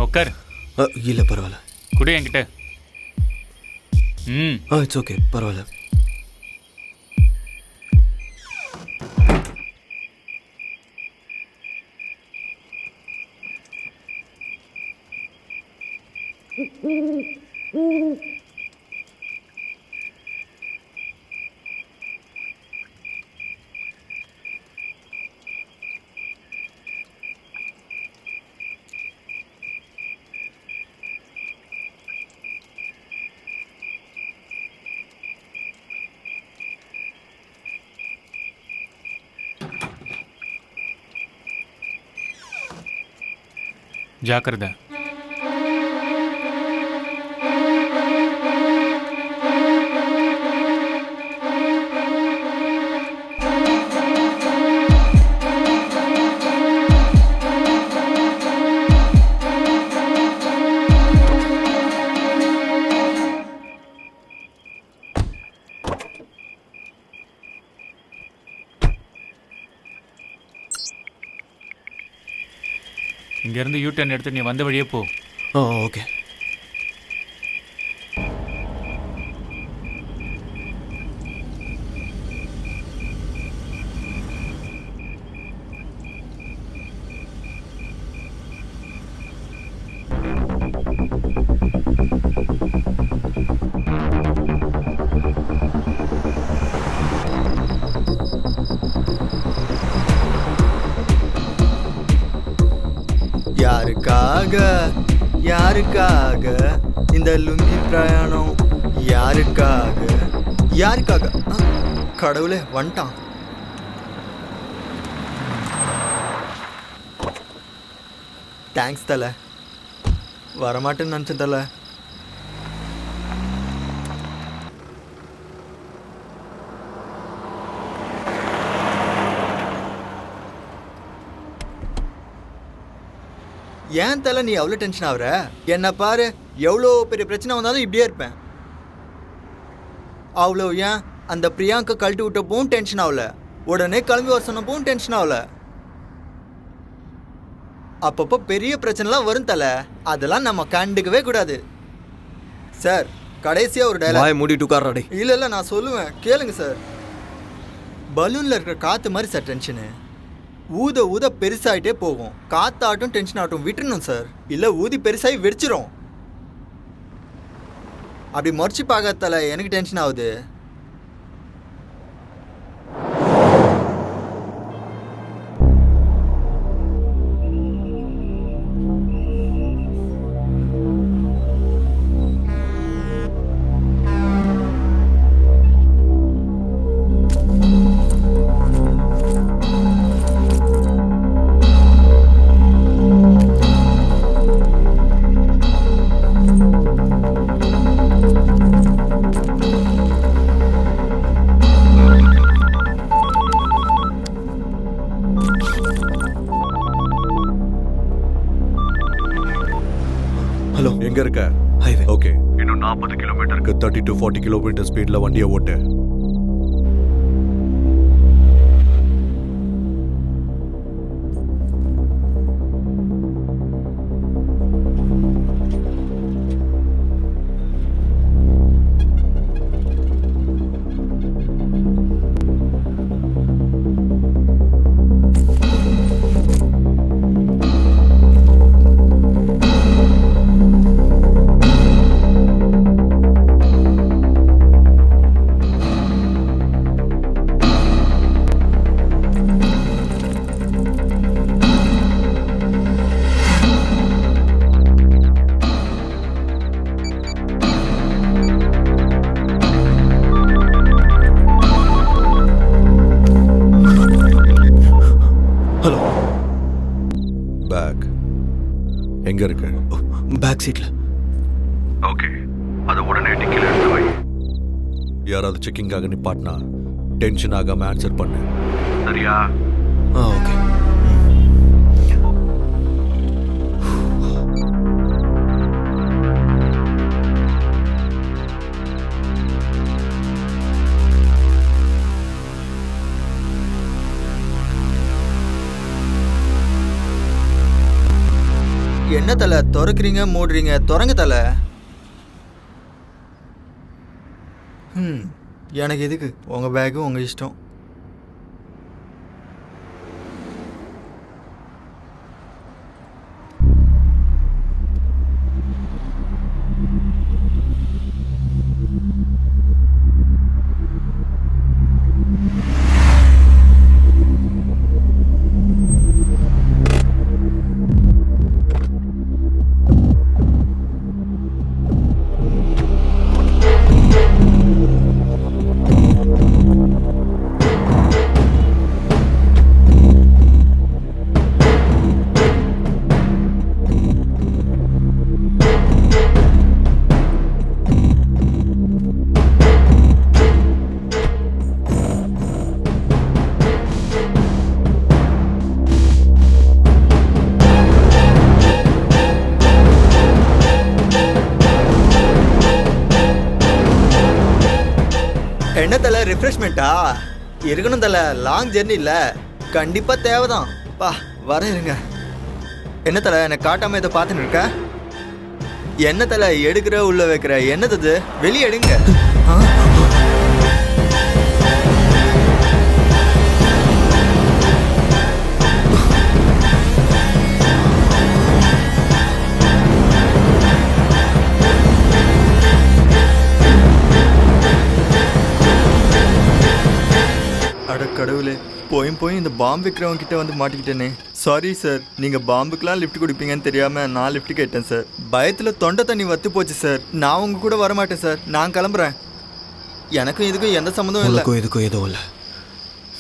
உட்கார். இல்லை பரவாயில்ல. குடு என்கிட்ட. இட்ஸ் ஓகே, பரவாயில்ல. ஜாக்கிரதை. இங்கேருந்து யூ டர்ன் எடுத்து நீ வந்த வழியே போ. ஓகே. யாருக்காக யாருக்காக இந்த லுங்கி பிரயாணம் யாருக்காக யாருக்காக கடவுளே வந்துட்டான். தேங்க்ஸ் தலை. வரமாட்டேன்னு நினச்சேன் தலை. ஏன் தலை நீ அவ்வளோ டென்ஷன் ஆகுற? என்ன பாரு, எவ்வளோ பெரிய பிரச்சனை வந்தாலும் இப்படியே இருப்பேன். அவ்வளோ ஏன் அந்த பிரியாங்கா கழட்டி விட்டப்பவும் டென்ஷன் ஆகல, உடனே கிளம்பி வர சொன்னப்பவும் டென்ஷன் ஆகல. அப்பப்போ பெரிய பிரச்சனைலாம் வரும் தலை, அதெல்லாம் நம்ம கண்டுக்கவே கூடாது. சார் கடைசியாக ஒரு டைலாக். வாய் மூடிட்டு உட்கார்றாடே. இல்லை இல்லை நான் சொல்லுவேன் கேளுங்க சார். பலூனில் இருக்கிற காற்று மாதிரி சார் டென்ஷனு. ஊத ஊத பெருசாகிட்டே போகும். காற்றாட்டும் டென்ஷன் ஆகட்டும் விட்டுறணும் சார், இல்லை ஊதி பெருசாகி வெடிச்சிரும். அப்படி மறைச்சி பார்க்கறதால எனக்கு டென்ஷன் ஆகுது. ஹலோ, எங்க இருக்க? ஹைவே. ஓகே, இன்னும் 40 கிலோமீட்டருக்கு 30 to 40 கிலோமீட்டர் ஸ்பீட்ல வண்டியை ஓட்டு. ஹலோ, பேக் எங்க இருக்கு? பேக் சீட்ல. ஓகே, அதை உடனே டிக்கில எடுத்து வை. யாராவது செக்கிங்காக நிப்பாட்டினா டென்ஷன் ஆகாம ஆன்சர் பண்ணு, சரியா? ஓகே. என்ன தலை திறக்கிறீங்க மூடுறீங்க? திறங்க தலை. எனக்கு எதுக்கு உங்கள் பேக்கு, உங்கள் இஷ்டம். என்ன தலை ரிஃப்ரெஷ்மெண்ட்டா? இருக்கணும் தலை, லாங் ஜெர்னி இல்லை, கண்டிப்பாக தேவைதான். பா வர இருங்க. என்ன தலை எனக்கு காட்டாமல் இதை பார்த்துன்னு இருக்க? என்ன தலை எடுக்கிற உள்ள வைக்கிற? என்னது வெளியே எடுங்க. அட கடவுளே, போயும் நானும் இந்த பாம்பு விற்கிறவங்க கிட்ட வந்து மாட்டிக்கிட்டேனே. சாரி சார், நீங்கள் பாம்புக்கெலாம் லிஃப்ட் கொடுப்பீங்கன்னு தெரியாமல் நான் லிஃப்ட் கேட்டேன் சார். பயத்தில் தொண்டை தண்ணி வத்து போச்சு சார். நான் உங்கள் கூட வரமாட்டேன் சார், நான் கிளம்புறேன். எனக்கும் இதுக்கும் எந்த சம்மந்தமும் இல்லை. உனக்கும் இதுக்கும் எதுவும் இல்லை.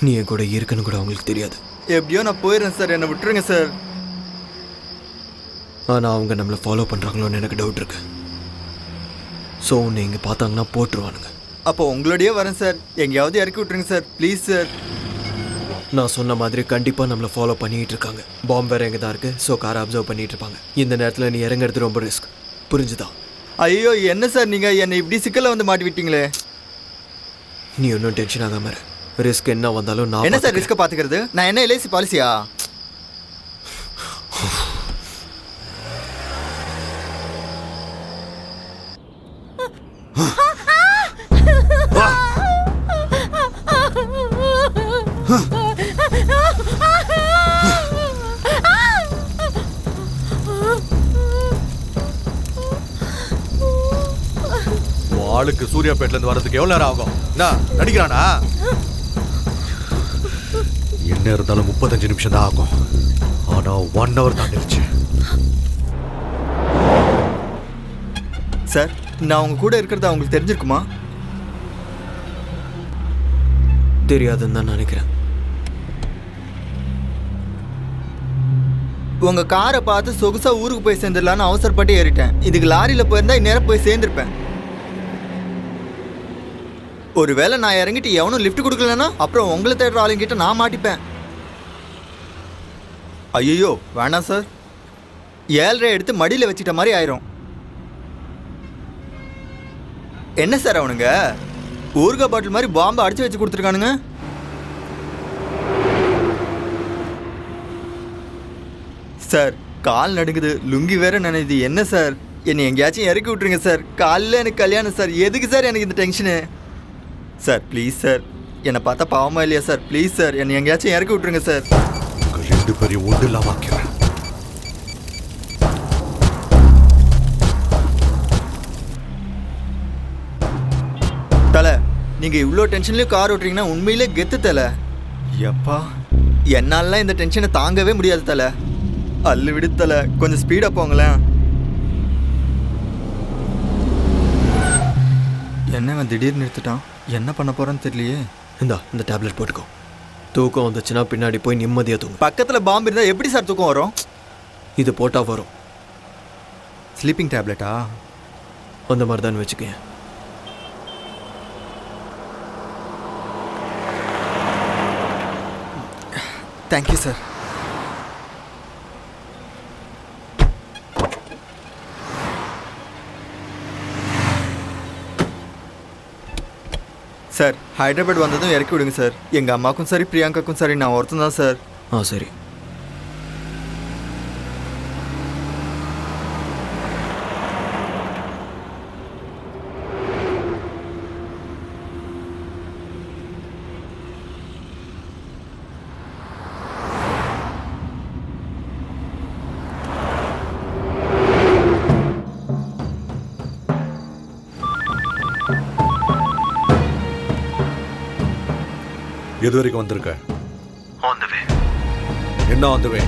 நீ என் கூட இருக்குன்னு கூட அவங்களுக்கு தெரியாது. எப்படியோ நான் போயிடுறேன் சார், என்னை விட்டுருங்க சார். ஆனால் அவங்க நம்மளை ஃபாலோ பண்ணுறாங்களோன்னு எனக்கு டவுட் இருக்கு. ஸோ உன்னை இங்கே பார்த்தாங்கன்னா போட்டுருவானுங்க. அப்போ உங்களோடய வரேன் சார், எங்கேயாவது இறக்கி விட்டுருங்க சார், ப்ளீஸ் சார். நான் சொன்ன மாதிரி கண்டிப்பாக நம்மளை ஃபாலோ பண்ணிகிட்டு இருக்காங்க. பாம்பு வேறு எங்கே தான் இருக்குது. ஸோ காரை அப்சர்வ் பண்ணிகிட்டு இருப்பாங்க. இந்த நேரத்தில் நீ இறங்குறது ரொம்ப ரிஸ்க், புரிஞ்சுதா? ஐயோ என்ன சார் நீங்கள் என்னை இப்படி சிக்கலில் வந்து மாட்டி விட்டீங்களே. நீ ஒன்றும் டென்ஷன் ஆகாம இரு. ரிஸ்க் என்ன வந்தாலும் நான் என்ன சார் ரிஸ்க்கை பார்த்துக்கிறது? நான் என்ன எல்ஐசி பாலிசியா? ஆளுக்கு சூர்யாபேட்ல இருந்து வரதுக்கு எவ்வளவு நேரம் ஆகும்? என்ன நடிக்கிறானா? என்ன இருந்தாலும் 35 நிமிஷம் தான் ஆகும். ஆனா 1 hour தாண்டிடுச்சு. சார், நான் உங்க கூட இருக்கிறது அவங்களுக்கு தெரிஞ்சிருக்குமா? தெரியாதுன்னு தான் நினைக்கிறேன். உங்க காரை பார்த்து சொகுசா ஊருக்கு போய் சேர்ந்துடலான்னு அவசரப்பட்டு ஏறிட்டேன். இதுக்கு லாரியில போயிருந்தா இந்நேரம் போய் சேர்ந்துருப்பேன். ஒருவேளை நான் இறங்கிட்டு எவனும் லிஃப்ட் கொடுக்கலன்னா அப்புறம் உங்களை தேடுற ஆளுங்கிட்ட நான் மாட்டிப்பேன். ஐயோ வேணாம் சார், 7.5 எடுத்து மடியில் வச்சுட்ட மாதிரி ஆயிரும். என்ன சார் அவனுங்க ஊறுகாய் பாட்டில் மாதிரி பாம்பை அடிச்சு வச்சு கொடுத்துருக்கானுங்க. சார் கால் நடுங்குது, லுங்கி வேற நினைது. என்ன சார், என்னை எங்கேயாச்சும் இறக்கி விட்டுருங்க சார். காலையில் எனக்கு கல்யாணம் சார், எதுக்கு சார் எனக்கு இந்த டென்ஷனு? சார் ப்ளீஸ் சார், என்னை பார்த்தா பாவமா இல்லையா சார்? ப்ளீஸ் சார், என்னை எங்கேயாச்சும் இறக்கி விட்டுருங்க சார். 2 பேரையும் ஒன்று இல்லாம ஆக்கிறேன். தலை, நீங்கள் இவ்வளோ டென்ஷன்லேயும் கார் ஓட்டுறீங்கன்னா உண்மையிலே கெத்து தலை. எப்பா என்னாலலாம் இந்த டென்ஷனை தாங்கவே முடியாது தலை. அல்லு விடு தலை, கொஞ்சம் ஸ்பீடாக போங்களேன். என்னவன் திடீர்னு நிறுத்திட்டான், என்ன பண்ண போகிறான்னு தெரியலையே. இந்த டேப்லெட் போட்டுக்கோ. தூக்கம் வந்துச்சுன்னா பின்னாடி போய் நிம்மதியாக தூங்கும். பக்கத்தில் பாம்பு இருந்தால் எப்படி சார் தூக்கம் வரும்? இது போட்டால் வரும். ஸ்லீப்பிங் டேப்லெட்டா? அந்த மாதிரி தான் வச்சுக்கேன். Thank you sir. சார் ஹைதராபாத் வந்ததும் இறக்கி விடுங்க சார். எங்கள் அம்மாக்கும் சரி பிரியாங்காக்கும் சரி நான் ஒருத்தன் தான் சார். சரி. எது வரைக்கும் வந்திருக்க? என்ன வந்துவே?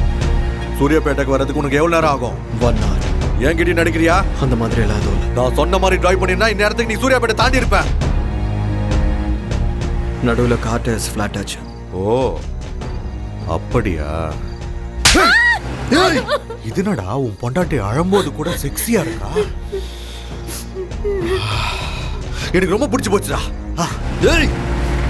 சூர்யாபேட்டைக்கு வரதுக்கு உனக்கு எவ்வளவு நேரம் ஆகும்? 1 hour. என்கிட்ட நடிக்கிறியா? அந்த மாதிரி எல்லாம் எதுவும் இல்லை. நான் சொன்ன மாதிரி டிரைவ் பண்ணிருந்தா இந்நேரத்துக்கு நீ சூர்யாபேட்டை தாண்டி இருப்ப. நடுவில் கார் டயர்ஸ் ஃப்ளாட் ஆச்சு. ஓ அப்படியா? இதுனடா உன் பொண்டாட்டி அழும்போது கூட செக்ஸியா இருக்கா? எனக்கு ரொம்ப பிடிச்சு போச்சுடா.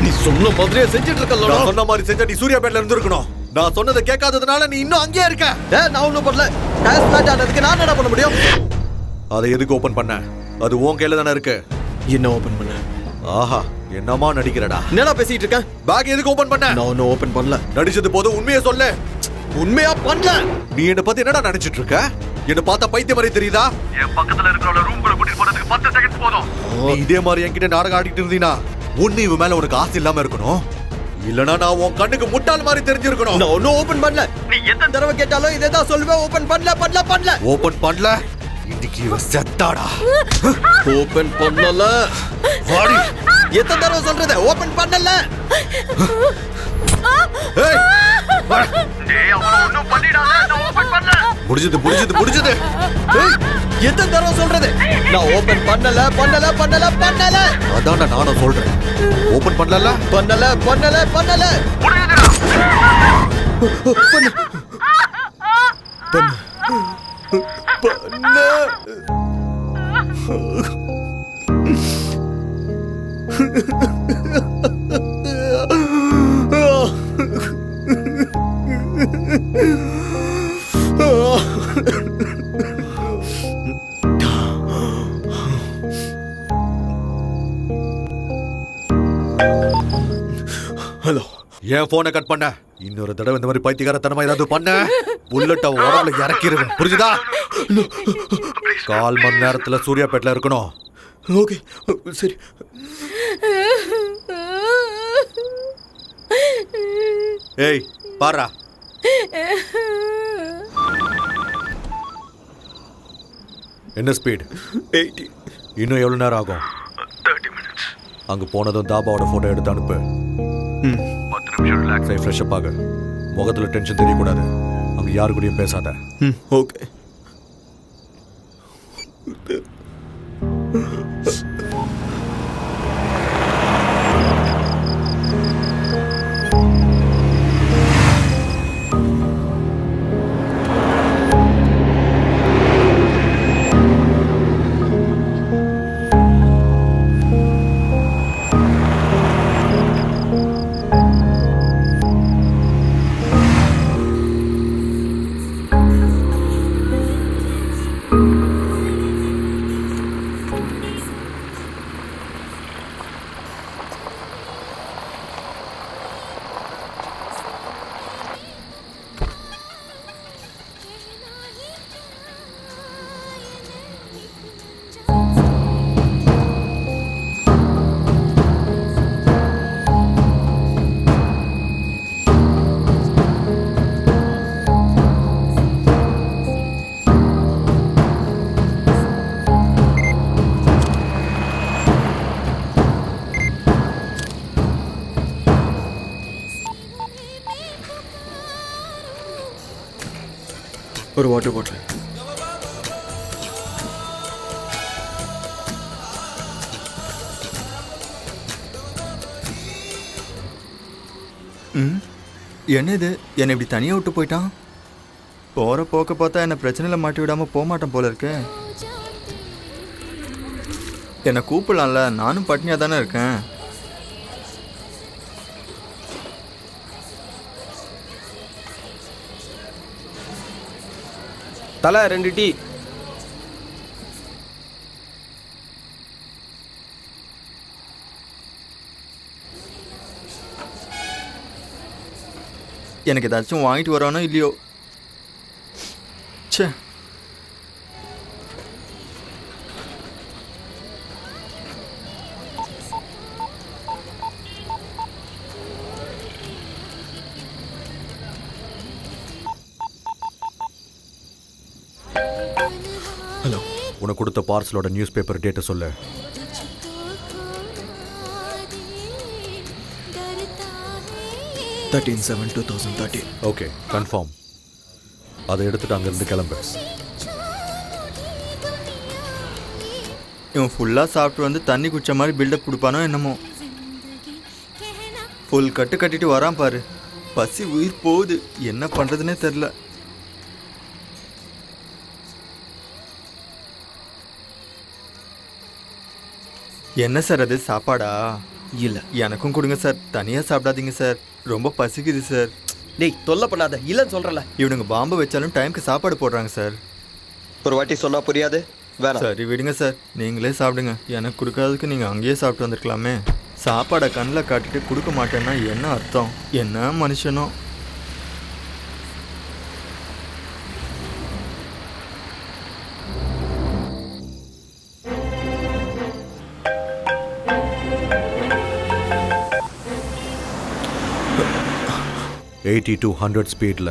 நீ சொன்ன மாதிரியே செஞ்சுட்டு இருக்க. நான் சொன்ன மாதிரி செஞ்சா நீ சூர்யாபேட்ல இருந்து இருக்கணும். நான் சொன்னதை கேட்காததுனால நீ இன்னும் அங்கேயே இருக்க. நான் ஒன்றும் பண்ணல. டயர் ஃப்ளாட் ஆனதுக்கு நான் என்ன பண்ண முடியும்? அதை எதுக்கு ஓபன் பண்ண? அது உன் கையில தானே இருக்கு. என்ன ஓபன் பண்ண? ஆஹா என்னமா நடிக்கிறடா. என்னடா பேசிட்டு இருக்க? பேக் எதுக்கு ஓபன் பண்ண? நான் ஒன்றும் ஓபன் பண்ணல. நடிச்சது போதும், உண்மையை சொல்லு. உண்மையா பண்ணல. நீ என்ன பத்தி என்னடா நினைச்சிட்டு இருக்க? என்ன பார்த்தா பைத்திய மாதிரி தெரியுதா? என் பக்கத்துல இருக்கிறவள ரூம்குள்ள கூட்டிட்டு போறதுக்கு 10 செகண்ட்ஸ் போதும். நீ இதே மாதிரி என்கிட்ட நாடகம் ஆடிட்டு இருந்தீனா ஒண்ணு இவன் மேல உனக்கு ஆசை இல்லாம இருக்கணும், இல்லனா நான் உன் கண்ணுக்கு முட்டாள் மாதிரி தெரிஞ்சிருக்கணும். நான் ஒன்றும் ஓபன் பண்ணல. நீ எத்தனை தடவை கேட்டாலும் இதே தான் சொல்லுவேன். ஓபன் பண்ணல. ஓபன் பண்ணல. இன்னைக்கு இவன் செத்தாடா. ஓபன் பண்ணல. வாடி. எத்தனை தடவை சொல்றது? ஓபன் பண்ணல. ஏய், வாடா. முடிஞ்சது முடிஞ்சது முடிஞ்சது. ஏய், எத்தனை தடவை சொல்றது? நான் ஓபன் பண்ணல பண்ணல பண்ணல பண்ணல அதான்டா நானும் சொல்றேன். ஓபன் பண்ணல. பண்ணல பண்ணல பண்ணல ஹலோ, ஏன் போனை கட் பண்ண? இன்னொரு தடவை இந்த மாதிரி பைத்தியக்காரத்தனமா ஏதாவது பண்ண புல்லட் அவன் உடம்புல இறக்கிருவேன். புரிஞ்சுதா? 1/4 மணி நேரத்துல சூர்யாபேட்டில் இருக்கணும். ஓகே சரி. ஏய் பாரா, என்ன ஸ்பீட்? 80. இன்னும் எவ்வளவு நேரம் ஆகும்? 30 minutes. அங்க போனதும் தாபாவோட போட்டோ எடுத்து அனுப்பு. 10 நிமிஷம் ரிலாக்ஸ் ஆகி ஃப்ரெஷ் அப் ஆகு. முகத்துல டென்ஷன் தெரியக்கூடாது. அங்க யாரு கூடயும் பேசாத. ஓகே. ஒரு வாட்டர் பாட்டில். என்ன இது? என்னை இப்படி தனியாக விட்டு போயிட்டான். போகிற போக்க பார்த்தா என்னை பிரச்சனையில் மாட்டி விடாமல் போக மாட்டேன் போல இருக்கு. என்னை கூப்பிடலாம்ல, நானும் பட்னியாக தானே இருக்கேன். தலை 2 டீ. எனக்கு ஏதாச்சும் வாங்கிட்டு வரானோ இல்லையோ. ச்சே. ஹலோ, உனக்கு கொடுத்த பார்சலோட நியூஸ் பேப்பர் டேட்டை சொல்லு. 13/7/2013. Okay, confirm. அதை எடுத்துட்டு அங்கேருந்து கிளம்பு. இவன் ஃபுல்லாக சாப்பிட்டு வந்து தண்ணி குடிச்ச மாதிரி பில்டப் கொடுப்பானோ என்னமோ. ஃபுல் கட்டு கட்டிட்டு வரான் பாரு. பசி உயிர் போகுது, என்ன பண்ணுறதுனே தெரில. என்ன சார் அது, சாப்பாடா? இல்லை. எனக்கும் கொடுங்க சார், தனியாக சாப்பிடாதீங்க சார், ரொம்ப பசிக்குது சார். டேய் தொல்லை பண்ணாத, இல்லைன்னு சொல்கிறல. இவனுங்க பாம்பு வச்சாலும் டைமுக்கு சாப்பாடு போடுறாங்க சார். ஒரு வாட்டி சொன்னால் புரியாது, வேணாம். சரி விடுங்க சார், நீங்களே சாப்பிடுங்க. எனக்கு கொடுக்காததுக்கு நீங்கள் அங்கேயே சாப்பிட்டு வந்திருக்கலாமே. சாப்பாடை கண்ணில் காட்டிட்டு கொடுக்க மாட்டேன்னா என்ன அர்த்தம்? என்ன மனுஷனோ. எயிட்டி to 100 ஸ்பீடில்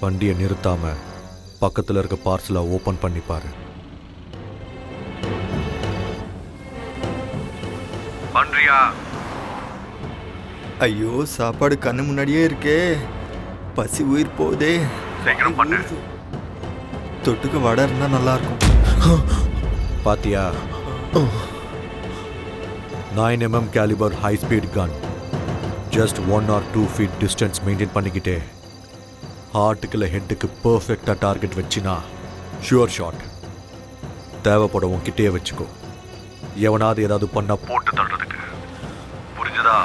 வண்டியை நிறுத்தாம பக்கத்தில் இருக்க பார்சலை ஓப்பன் பண்ணிப்பாரு. ஐயோ சாப்பாடு கண்ணு முன்னாடியே இருக்கே, பசி உயிர் போதே. சீக்கிரம் பண்ணு. தொட்டுக்கு வடை இருந்தா நல்லா இருக்கும். பாத்தியா 9mm calibre high speed gun, just 1 or 2 feet distance maintain பண்ணிக்கிட்டே ஹார்ட்டுக்கு இல்லை ஹெட்டுக்கு பர்ஃபெக்டாக டார்கெட் வச்சினா ஷுவர் ஷாட். தேவைப்பட உன்கிட்டயே வச்சுக்கோ. எவனாவது ஏதாவது பண்ணா போட்டு தள்ளுறதுக்கு. புரிஞ்சதா?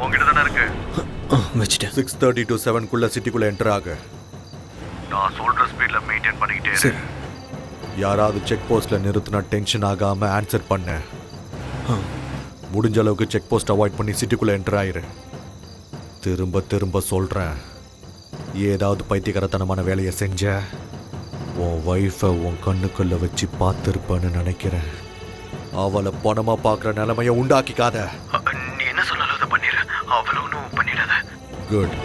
உங்ககிட்ட தானே இருக்கு. வச்சுட்டேன். 6:30 to 7 சிட்டிக்குள்ள என்டர் ஆகு. நான் சொல்ற ஸ்பீட்ல மெயின்டைன் பண்ணிக்கிட்டே இரு. யாராவது செக் போஸ்ட்ல நிறுத்தினா டென்ஷன் ஆகாம ஆன்சர் பண்ண. முடிஞ்ச அளவுக்கு செக் போஸ்ட் அவாய்ட் பண்ணி சிட்டிக்குள்ள என்டர் ஆயிரு. திரும்ப திரும்ப சொல்றேன், ஏதாவது பைத்தியக்காரத்தனமான வேலையை செஞ்ச உன் ஒய்ஃபை உன் கண்ணுக்குள்ள வச்சு பார்த்துருப்பேன்னு நினைக்கிறேன். அவளை பணமா பார்க்குற நிலைமையை உண்டாக்கிக்காத. நீ என்ன சொன்னாலும் அதை பண்ணிடு. அவ்வளோ ஒன்றும் பண்ணிடாத. குட்.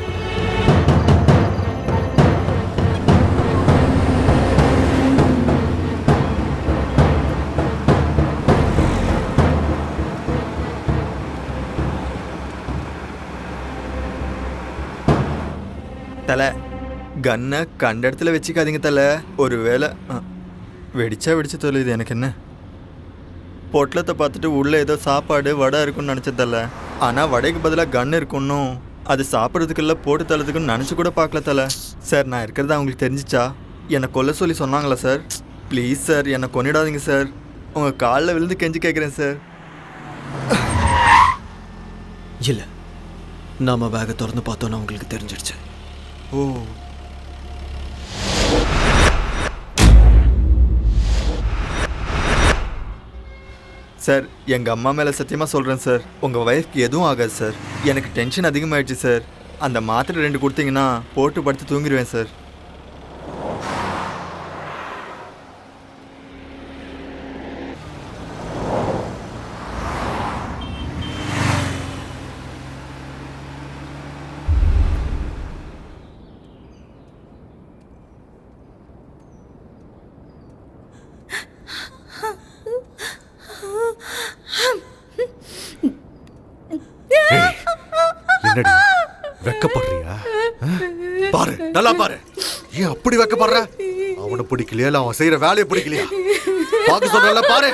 தலை கன்னை கண்ட இடத்துல வச்சுக்காதீங்க தலை. ஒரு வேளை வெடிச்சு தொலையுது. எனக்கு என்ன, பொட்டலத்தை பார்த்துட்டு உள்ளே ஏதோ சாப்பாடு வடை இருக்குன்னு நினச்சதில்ல. ஆனால் வடைக்கு பதிலாக கன் இருக்குன்னும் அது சாப்பிட்றதுக்குள்ள போட்டு தள்ளதுக்குன்னு நினச்சி கூட பார்க்கல தலை. சார் நான் இருக்கிறதா அவங்களுக்கு தெரிஞ்சிச்சா என்னை கொல்ல சொல்லி சொன்னாங்களா சார்? ப்ளீஸ் சார் என்னை கொன்னிடாதீங்க சார். உங்கள் காலில் விழுந்து கெஞ்சி கேட்குறேன் சார். இல்லை, நாம பேகை திறந்து பார்த்தோன்னா உங்களுக்கு தெரிஞ்சிடுச்சு. ஓ சார், எங்கள் அம்மா மேலே சத்தியமாக சொல்கிறேன் சார், உங்கள் ஒய்ஃப்க்கு எதுவும் ஆகாது சார். எனக்கு டென்ஷன் அதிகமாகிடுச்சு சார். அந்த மாத்திரை 2 கொடுத்தீங்கன்னா போட்டு படுத்து தூங்கிடுவேன் சார். என்னடி வெக்கப்படுறியா? பாரு, நல்லா பாரு. ஏன் அப்படி வெக்கப்படுற? அவனை பிடிக்கலையா இல்ல அவன் செய்யற வேலையை பிடிக்கலையா? பாக்க சொல்றல பாரு.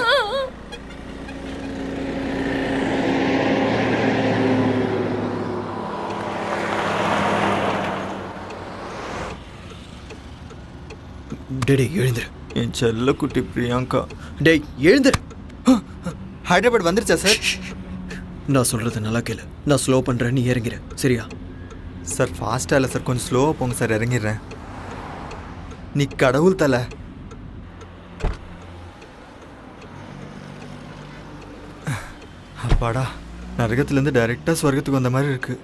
டேய் எழுந்துரு. என் செல்ல குட்டி பிரியங்கா. டேய் எழுந்துரு. ஹைதராபாத் வந்துருச்சா சார்? நான் சொல்றது நல்லா கேளு. நான் ஸ்லோ பண்றேன், நீ இறங்கிற சரியா? சார் ஃபாஸ்ட்டாக இல்லை சார், கொஞ்சம் ஸ்லோவாக போங்க சார், இறங்கிடுறேன். நீ கடவுள் தலை. அப்பாடா, நரகத்துலேருந்து டைரெக்டாக ஸ்வர்க்கத்துக்கு வந்த மாதிரி இருக்கு.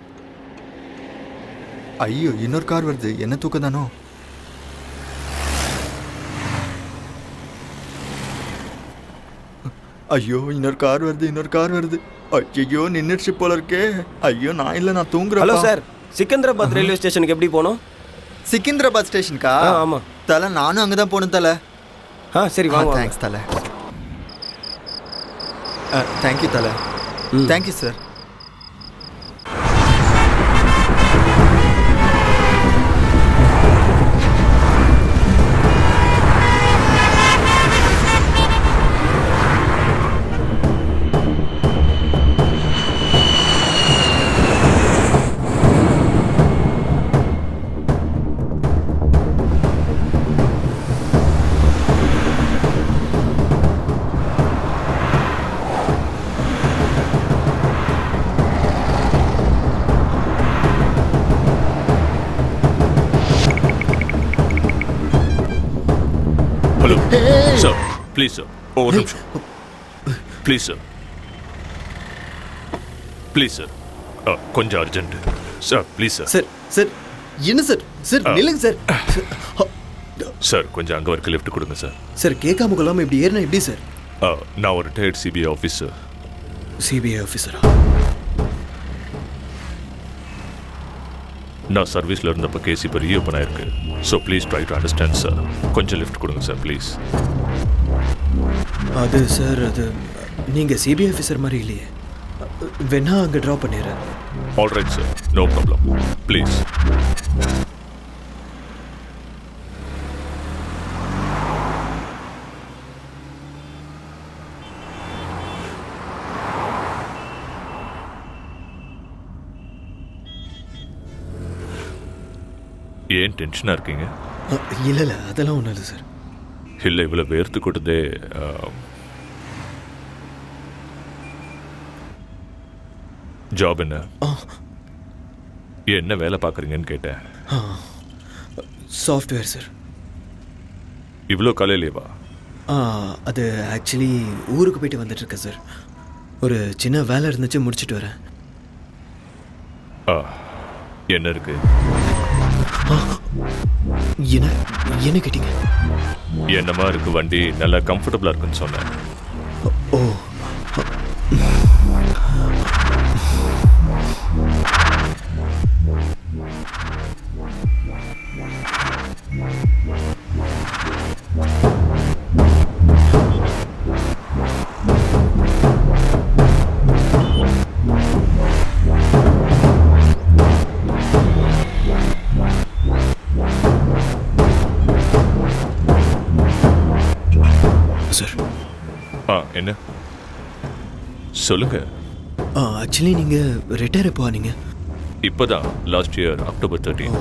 ஐயோ இன்னொரு கார் வருது, என்ன தூக்கம் தானோ? ஐயோ இன்னொரு கார் வருது. ஐயோ நின்றுச்சு போல இருக்கே. ஐயோ நான் இல்லை, நான் தூங்குறேன். ஹலோ சார், சிக்கந்தராபாத் ரயில்வே ஸ்டேஷனுக்கு எப்படி போகணும்? சிக்கிந்திராபாத் ஸ்டேஷனுக்கா? ஆமாம் தலை, நானும் அங்கே தான் போகணும் தலை. சரி வாங்க. தேங்க்ஸ் தலை. தேங்க்யூ தலை. Thank you sir. Hello sir, please sir, ஒரு நிமிஷம் ப்ளீஸ் சார், ப்ளீஸ் சார், கொஞ்சம் urgent sir, please sir. Sir sir என்ன சார்? சார் நில்லுங்க சார். சார் கொஞ்சம் அங்கே வரைக்கும் லிஃப்ட் கொடுங்க சார். சார் கேட்காம கொள்ளாமல் இப்படி ஏறினா எப்படி சார்? நான் ஒரு ரிட்டையர்ட் சிபிஐ ஆஃபீஸர். சிபிஐ ஆஃபீஸரா? நான் சர்வீஸில் இருந்தப்போ கேஸ் இப்போ ரீஓப்பன் ஆயிருக்கு. So please try to understand sir. கொஞ்சம் லிஃப்ட் கொடுங்க சார் ப்ளீஸ். அது சார் அது நீங்கள் சிபிஐ ஆஃபீஸர் மாதிரி இல்லையே. வேணா அங்கே ட்ராப் பண்ணிடுறேன். All right sir, no problem, please. ஏன் டென்ஷனாக இருக்கீங்க? இல்லை இல்லை, அதெல்லாம் ஒன்றும் இல்லை சார். இல்லை, இவ்வளோ வேர்த்து கொட்டுதே. ஜாப் என்ன? என்ன வேலை பார்க்குறீங்கன்னு கேட்டேன். Software sir. இவ்வளோ காலையிலேவா? அது ஆக்சுவலி ஊருக்கு போயிட்டு வந்துட்டுருக்கேன் சார். ஒரு சின்ன வேலை இருந்துச்சு, முடிச்சுட்டு வரேன். என்ன இருக்கு? என்ன கேட்டீங்க? என்னமா இருக்கு வண்டி? நல்லா கம்ஃபர்டபுளாக இருக்குன்னு சொன்னேன். ஓ, சார். என்ன சொல்லுங்க. ஆக்சுவலி நீங்கள் ரிட்டையர் எப்போ ஆனீங்க? இப்போதான், லாஸ்ட் இயர் அக்டோபர் 13.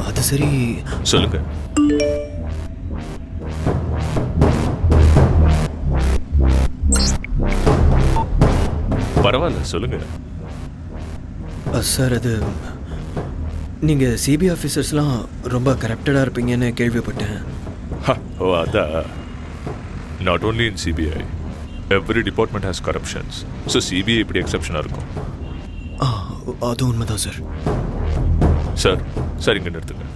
அது சரி. சொல்லுங்க. பரவாயில்ல, சொல்லுங்க. சார், அது நீங்கள் சிபிஐ ஆஃபீஸர்ஸ்லாம் ரொம்ப கரப்டடாக இருப்பீங்கன்னு கேள்விப்பட்டேன். ஓ, அதான். Not only in CBI, every department has corruptions. So CBI இப்படி எக்ஸப்ஷனாக இருக்கும். அது உண்மைதான் சார். சார், சார், இங்கே நிறுத்துங்க.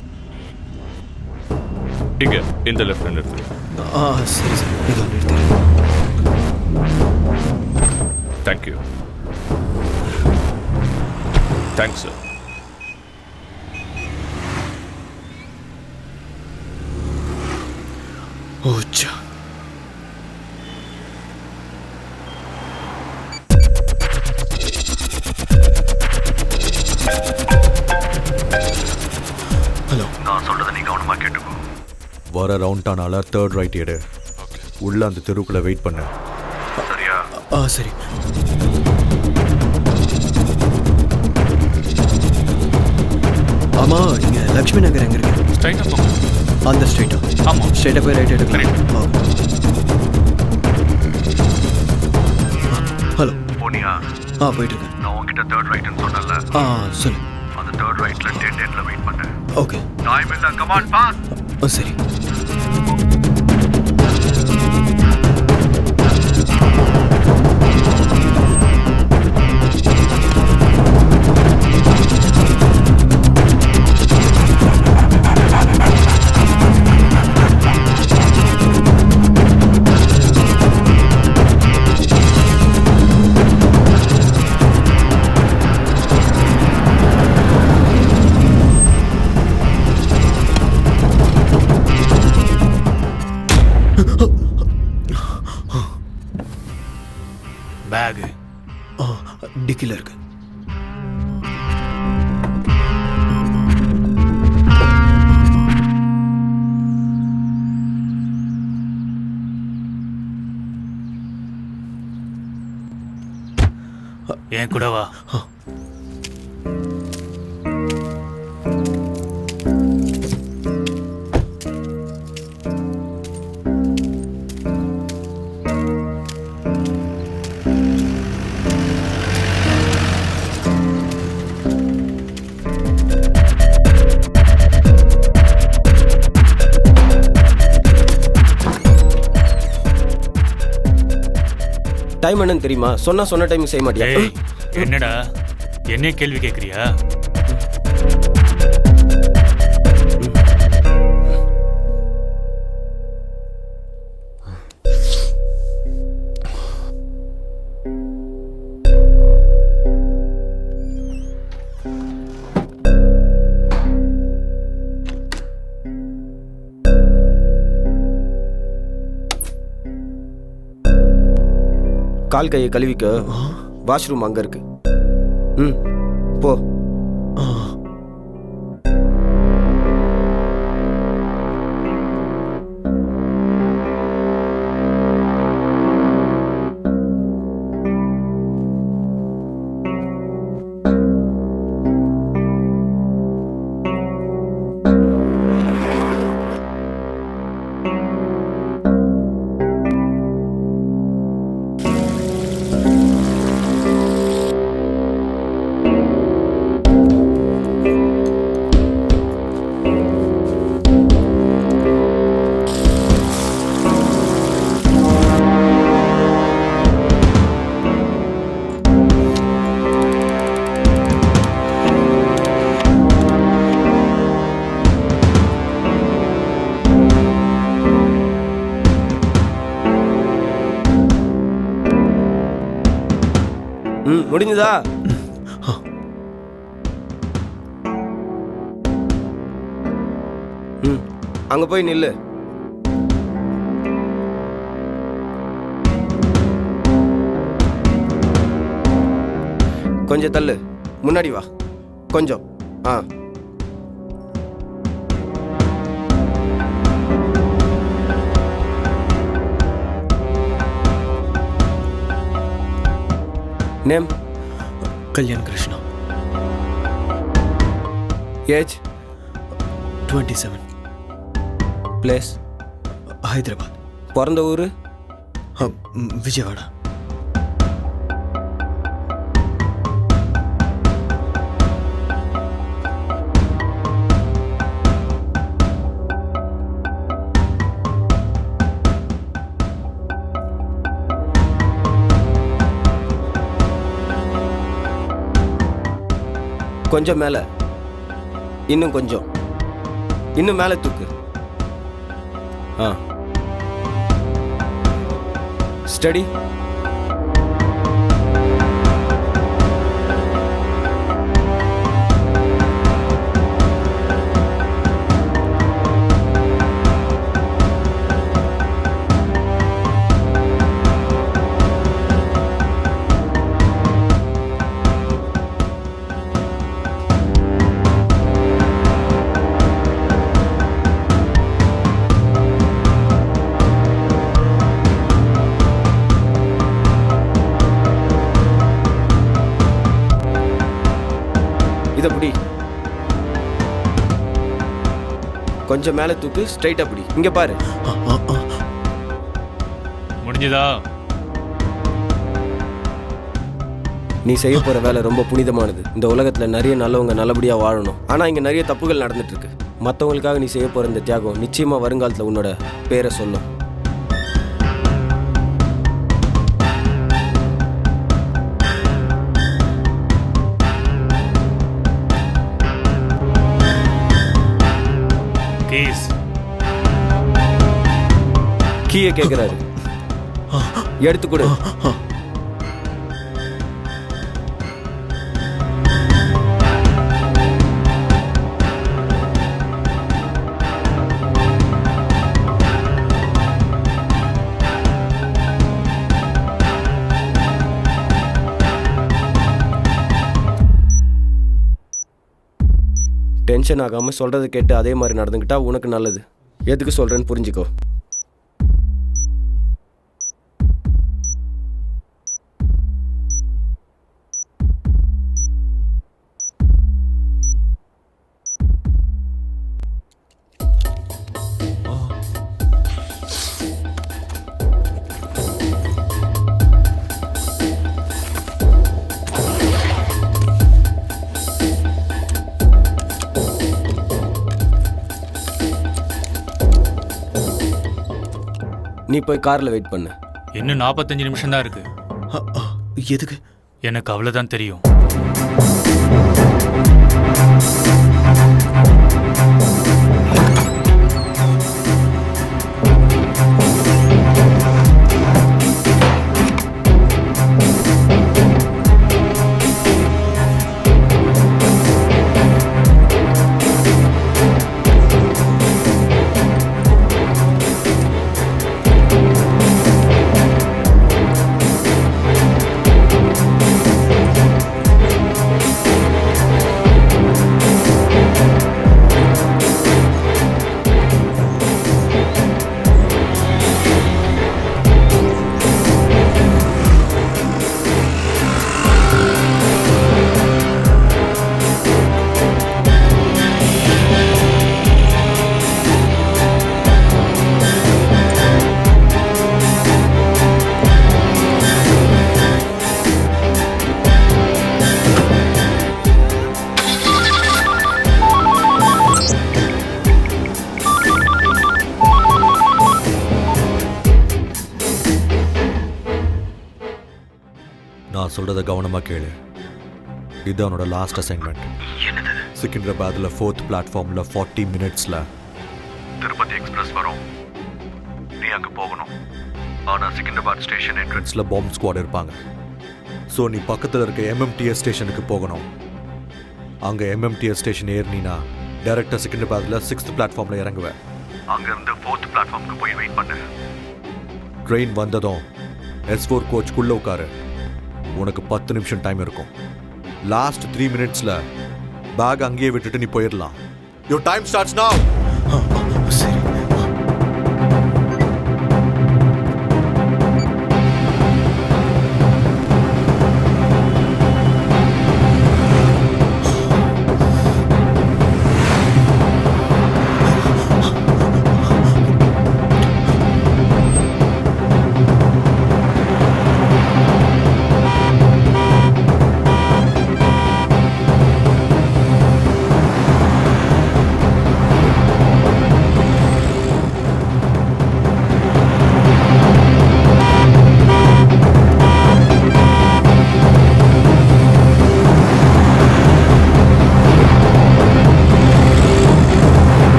இங்கே இந்த லெஃப்டில் நிறுத்துங்க. சரி சார், இதோ நிறுத்துறேன். தேங்க்யூ. Thanks sir. ஓச்சா. ஹலோ. நான் சொல்றதை நீ கவனமா கேட்டுக்கோ. வர ரவுண்ட் ஆனால தேர்ட் ரைட் எடு. உள்ள அந்த தெருவுக்குள்ள வெயிட் பண்ணு. சரியா? சரி. ஆமா, நீங்க லக்ஷ்மி நகர் எங்க இருக்கு? ஸ்ட்ரைட்டாக போங்க. அந்த ஸ்ட்ரைட்டா? ஆமாம். ஸ்ட்ரைட்டாக போய் ரைட் எடுக்கலாம். ஹலோ. போனியா? போயிட்டு இருக்கேன். நான் உன்கிட்ட தேர்ட் ரைட்னு சொன்னல. சொல்லு. அந்த தேர்ட் ரைட்ல டெட் எண்ட்ல வெயிட் பண்ணு. ஓகே. டைம் இல்ல, கம் ஆன் பாஸ். சரி. பேகு டிக்கில இருக்கு. என் கூட வா. டைம் என்னன்னு தெரியுமா? சொன்ன டைம் செய்ய மாட்டியா? ஏய், என்னடா என்ன கேள்வி கேட்குறியா? கால் கையை கழுவிக்க வாஷ்ரூம் அங்கே இருக்கு. ம் போ. ஆ. ம் முடிஞ்சுதா? ம் அங்கே போய் நில்லு. கொஞ்சம் தள்ளு, முன்னாடி வா கொஞ்சம். ஆ name? Kalyan Krishna. Age? 27. Place? Hyderabad. பிறந்த ஊர்? விஜயவாடா. கொஞ்சம் மேலே, இன்னும் கொஞ்சம், இன்னும் மேலே தூக்கு. ஆ ஸ்டடி? இதை பிடி. கொஞ்சம் மேலே தூக்கு, ஸ்ட்ரைட்டாக பிடி. இங்கே பாரு. முடிஞ்சுதா? நீ செய்ய போகிற வேலை ரொம்ப புனிதமானது. இந்த உலகத்தில் நிறைய நல்லவங்க நல்லபடியாக வாழணும். ஆனால் இங்கே நிறைய தப்புகள் நடந்துட்டு இருக்கு. மற்றவங்களுக்காக நீ செய்ய போகிற இந்த தியாகம் நிச்சயமாக வருங்காலத்தில் உன்னோட பேரை சொல்லும். கீயை கேட்குறாரு, எடுத்து கொடு. டென்ஷன் ஆகாமல் சொல்கிறத கேட்டு அதே மாதிரி நடந்துக்கிட்டா உனக்கு நல்லது. எதுக்கு சொல்கிறேன்னு புரிஞ்சுக்கோ. நீ போய் காரில் வெயிட் பண்ணு. இன்னும் 45 நிமிஷம் தான் இருக்கு. எதுக்கு? எனக்கு அவ்வளோதான் தெரியும். நான் சொல்றத கவனமா கேளு. இது அவனோட லாஸ்ட் அசைன்மெண்ட். சிக்கிந்திராபாத்ல 4th பிளாட்ஃபார்ம்ல 40 மினிட்ஸ்ல திருப்பதி எக்ஸ்பிரஸ் வரும். நீ அங்க போகணும். ஆனா சிக்கிந்திராபாத் ஸ்டேஷன் என்ட்ரன்ஸ்ல பாம்பு ஸ்குவாட் இருப்பாங்க. ஸோ நீ பக்கத்தில் இருக்க MMTS ஸ்டேஷனுக்கு போகணும். அங்கே MMTS ஸ்டேஷன் ஏறினா டைரக்டாக சிக்கிந்திராபாத்ல 6th பிளாட்ஃபார்மில் இறங்குவேன். அங்கேருந்து 4th பிளாட்ஃபார்முக்கு போய் வெயிட் பண்ணு. ட்ரெயின் வந்ததும் S4 கோச்சுக்குள்ளே உட்காரு. உனக்கு 10 நிமிஷம் டைம் இருக்கும். லாஸ்ட் 3 மினிட்ஸில் பேக் அங்கேயே விட்டுட்டு நீ போயிடலாம். Your time starts now. சரி.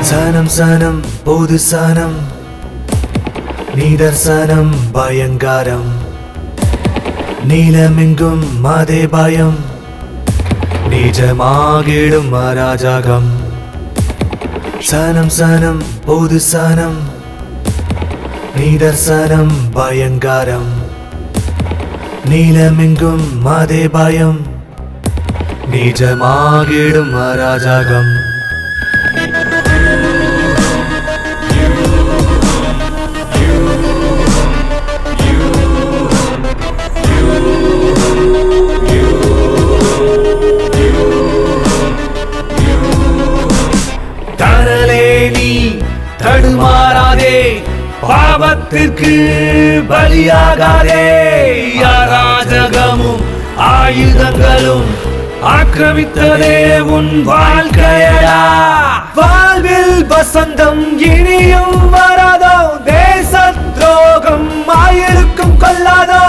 சனம் சனம் பொது சனம் நிதர்சனம் பயங்காரம் நீலமெங்கும் அதே பயம் நிஜமாகிடும் அராஜகம் சனம் சனம் பொது சனம் நிதர்சனம் பயங்காரம் நீலமெங்கும் அதே பயம் நிஜமாகிடும் அராஜகம் தடுமாறாதே பாவத்திற்கு பலியாகாதே அராஜகமும் ஆயுதங்களும் ஆக்கிரமித்ததே உன் வாழ்க்கையடா. வாழ்வில் வசந்தம் இனியும் வராதோ, தேச துரோகம் ஆயிருக்கும் கொள்ளாதோ.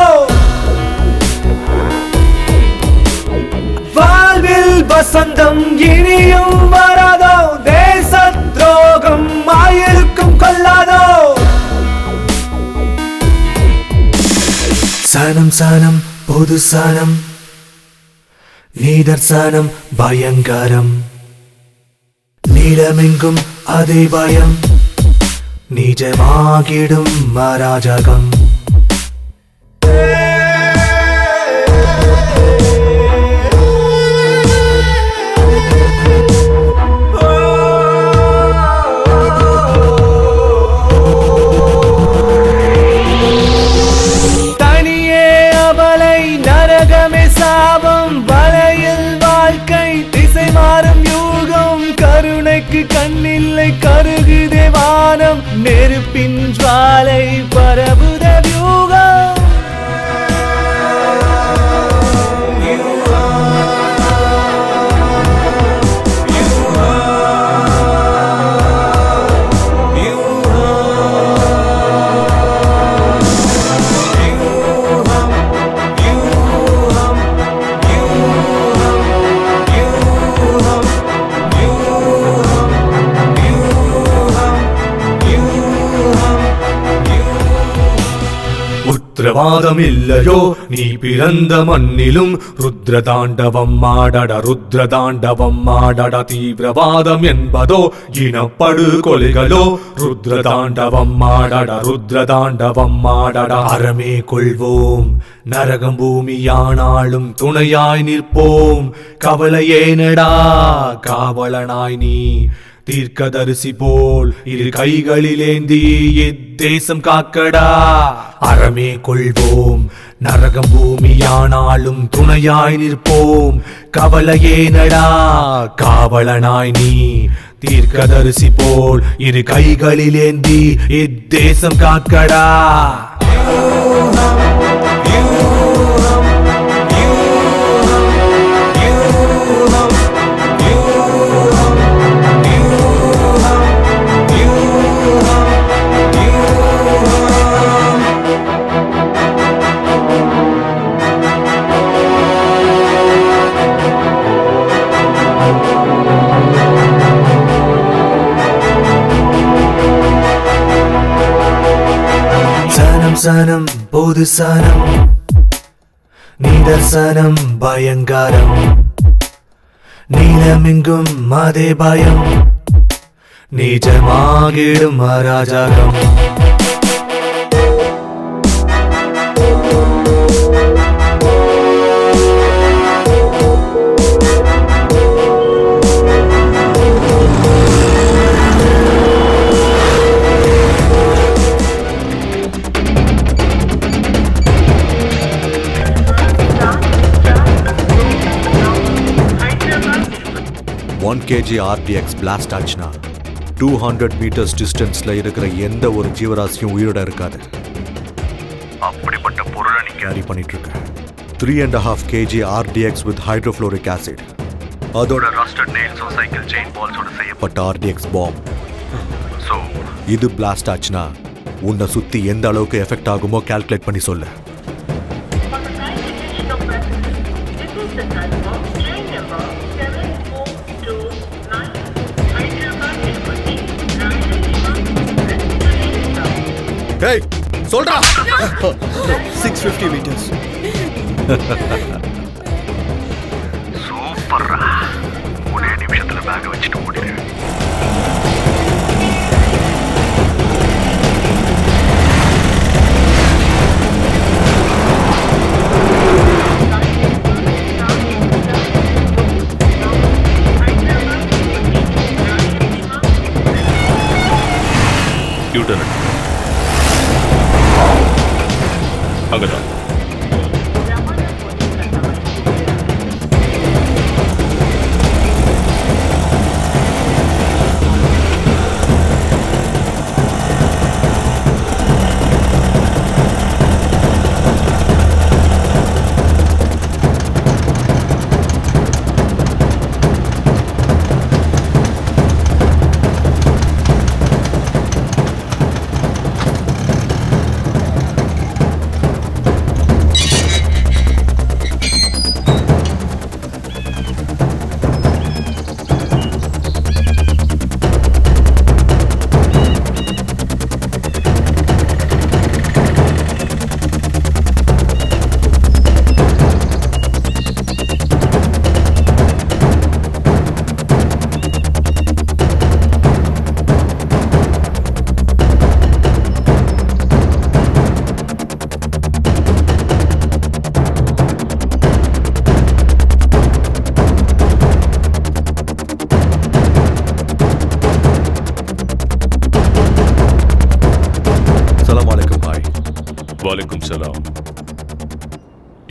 வாழ்வில் வசந்தம் இனியும் வராதோ, தேச துரோகம் ஆயிருக்கும் கொள்ளாதோ. சனம் சனம் பொது சனம், நீதர்சனம் பயங்கரம். நீளமெங்கும் அதே பயம், நிஜமாகிடும் அராஜகம். தனியே அவளை நரகமே சாபம், வலையில் வாழ்க்கை திசை மாறும் யூகம். கருணைக்கு கண்ணில்லை கருகுதே வானம், நெருப்பின் ஜுவாலை பரவுத வியூகம். உத்திரவாதம் இல்லையோ நீ பிறந்த மண்ணிலும், ருத்ர தாண்டவம் ஆடட ருத்ர தாண்டவம் ஆடட. தீவிரவாதம் என்பதோ இனப்படு கொலைகளோ, ருத்ர தாண்டவம் ஆடட ருத்ர தாண்டவம் ஆடட. அறமே கொள்வோம் நரகம் பூமியானாலும் துணையாய் நிற்போம். கவலையேனடா காவலனாய் நீ, தீர்க்கதரிசி போல் இரு கைகளிலேந்தி இத்தேசம் காக்கடா. அறமே கொள்வோம் நரகம் பூமியானாலும் துணையாய் நிற்போம். கவலையேனடா காவலனாய் நீ, தீர்க்கதரிசி போல் இரு கைகளிலேந்தி இத்தேசம் காக்கடா. சனம் சனம் பொது சனம், நீதர்சனம் பயங்கரம். நீளமெங்கும் அதே பயம், நிஜமாகிடும் அராஜகம். kg RDX பிளாஸ்ட் ஆச்சுன்னா 200 மீட்டர்ஸ் டிஸ்டன்ஸ்ல இருக்கிற எந்த ஒரு ஜீவராசியும் உயிரோட இருக்காது. அப்படிப்பட்ட பொருளை நீ கேரி பண்ணிட்டு இருக்க. 3.5 kg RDX with hydrofluoric acid, அதோட ரஸ்டட் நெயில்ஸ் சைக்கிள் செயின் பால்ஸோட செய்யப்பட்ட RDX பாம். ஸோ இது பிளாஸ்ட் ஆச்சுன்னா உன்னை சுத்தி எந்த அளவுக்கு எஃபெக்ட் ஆகுமோ கால்குலேட் பண்ணி சொல்லு. டேய் சொல்றா. 650 மீட்டர்ஸ். சூப்பர்ரா. ஒரே நிமிஷத்துல பேக் வச்சுட்டு ஓடிடு. யூட்டர்ன் அங்கதான்.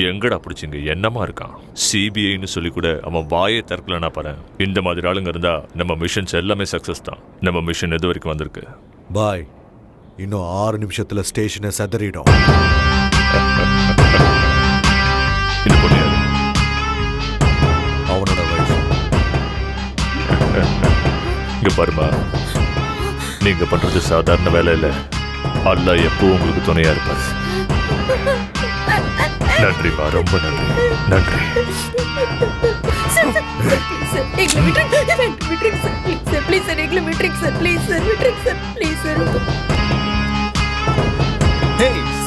எங்கடா பிடிச்சிங்க என்னமா இருக்கான்? சிபிஐன்னு சொல்லி கூட அவன் வாயை திறக்கலனா பாரு. இந்த மாதிரி ஆளுங்க இருந்தா நம்ம மிஷன்ஸ் எல்லாமே சக்சஸ் தான். நம்ம மிஷன் எது வரைக்கும் வந்திருக்கு? பாய், இன்னும் 6 நிமிஷத்துல ஸ்டேஷனை சதறிடும். இந்த பொண்ணு யாரு? அவனோட வயசு. இங்க பாருமா, நீங்க பண்றது சாதாரண வேலை இல்ல. அல்லாஹ் எப்பவும் உங்களுக்கு துணையா இருப்பாரு. நன்றிமா, ரொம்ப நன்றி. நன்றி.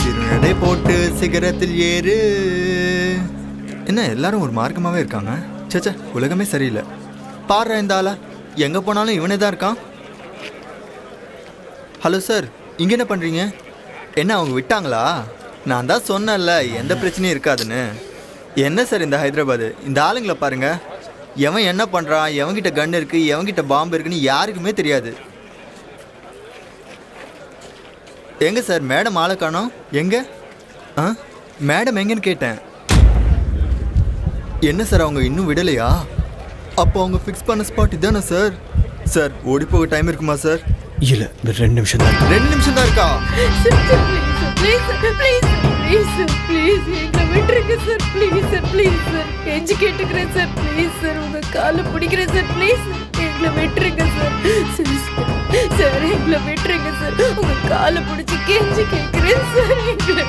சிறுநடை போட்டு சிகரத்தில் ஏறு. என்ன எல்லாரும் ஒரு மார்க்கமாவே இருக்காங்க? சேச்சா, உலகமே சரியில்லை. பாடுற இந்த ஆளா, எங்க போனாலும் இவனே தான் இருக்கான். ஹலோ சார், இங்க என்ன பண்றீங்க? என்ன அவங்க விட்டாங்களா? நான் தான் சொன்னேன்ல எந்த பிரச்சனையும் இருக்காதுன்னு. என்ன சார் இந்த ஹைதராபாத், இந்த ஆளுங்களை பாருங்க. எவன் என்ன பண்ணுறான், எவன்கிட்ட கன் இருக்குது, எவன்கிட்ட பாம்பு இருக்குன்னு யாருக்குமே தெரியாது. எங்கே சார் மேடம் ஆளை காணோம்? எங்கே? மேடம் எங்கன்னு கேட்டேன். என்ன சார் அவங்க இன்னும் விடலையா? அப்போ அவங்க ஃபிக்ஸ் பண்ண ஸ்பாட் இதானே சார்? சார் ஓடி போக டைம் இருக்குமா சார்? இல்லை, 2 நிமிஷம் தான். 2 நிமிஷம் தான் இருக்கா? கேட்டுக்கிறேன் சார், ப்ளீஸ் சார், உங்க காலை பிடிக்கிறேன் சார், ப்ளீஸ் எங்களை விட்டுருங்க சார். சார் எங்களை விட்டுருங்க சார், உங்க காலை பிடிச்சி கெஞ்சி கேட்கிறேன் சார், எங்களை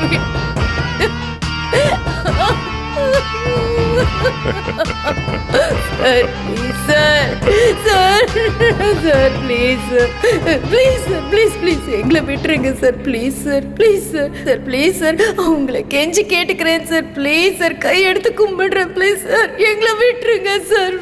sir sir sir please please sir, please please எங்களை விட்டுருங்க sir, please sir, please sir, sir please sir, உங்களை கெஞ்சி கேட்டுக்கிறேன் சார், ப்ளீஸ் சார், கை எடுத்து கும்பிடுறேன், ப்ளீஸ் சார், எங்களை விட்டுருங்க சார்.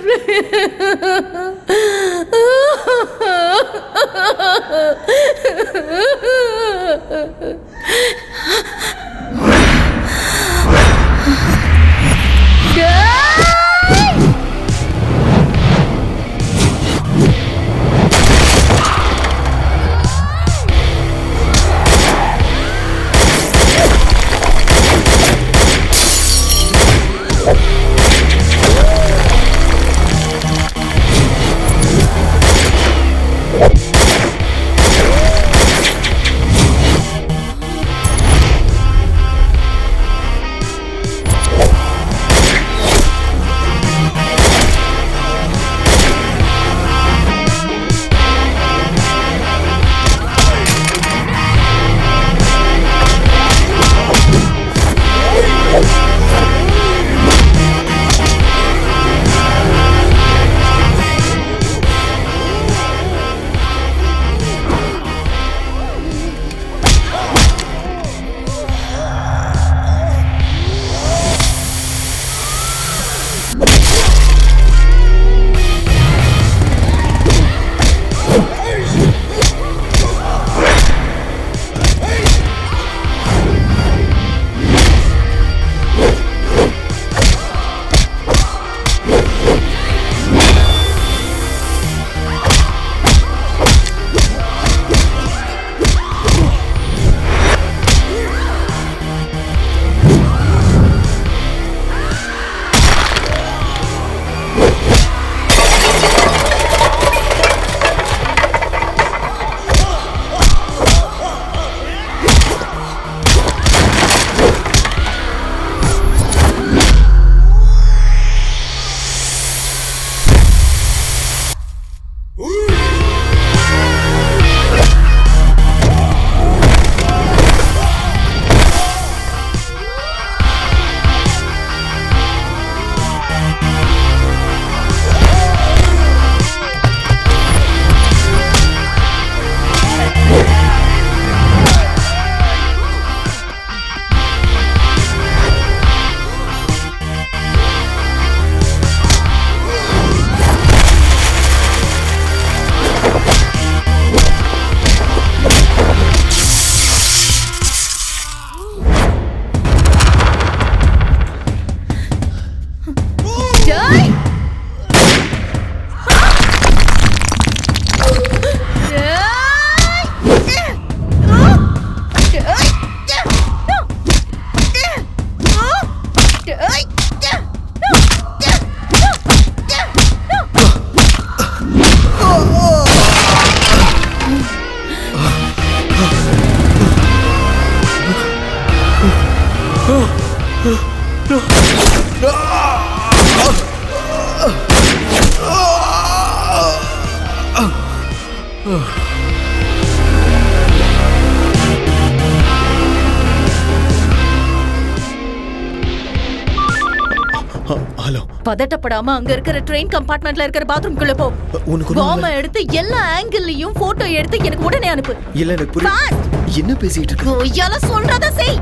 ஹலோ. பதட்டப்படாம அங்க இருக்கிற ட்ரெயின் கம்பார்ட்மெண்ட்ல இருக்கிற பாத்ரூம்குள்ள போ. உனக்கு பாம்ப எடுத்து எல்லா ஆங்கிள்லயும் போட்டோ எடுத்து எனக்கு உடனே அனுப்பு. இல்ல எனக்கு புரியல. என்ன பேசிட்டு இருக்க? ஓயால சொல்றத செய்.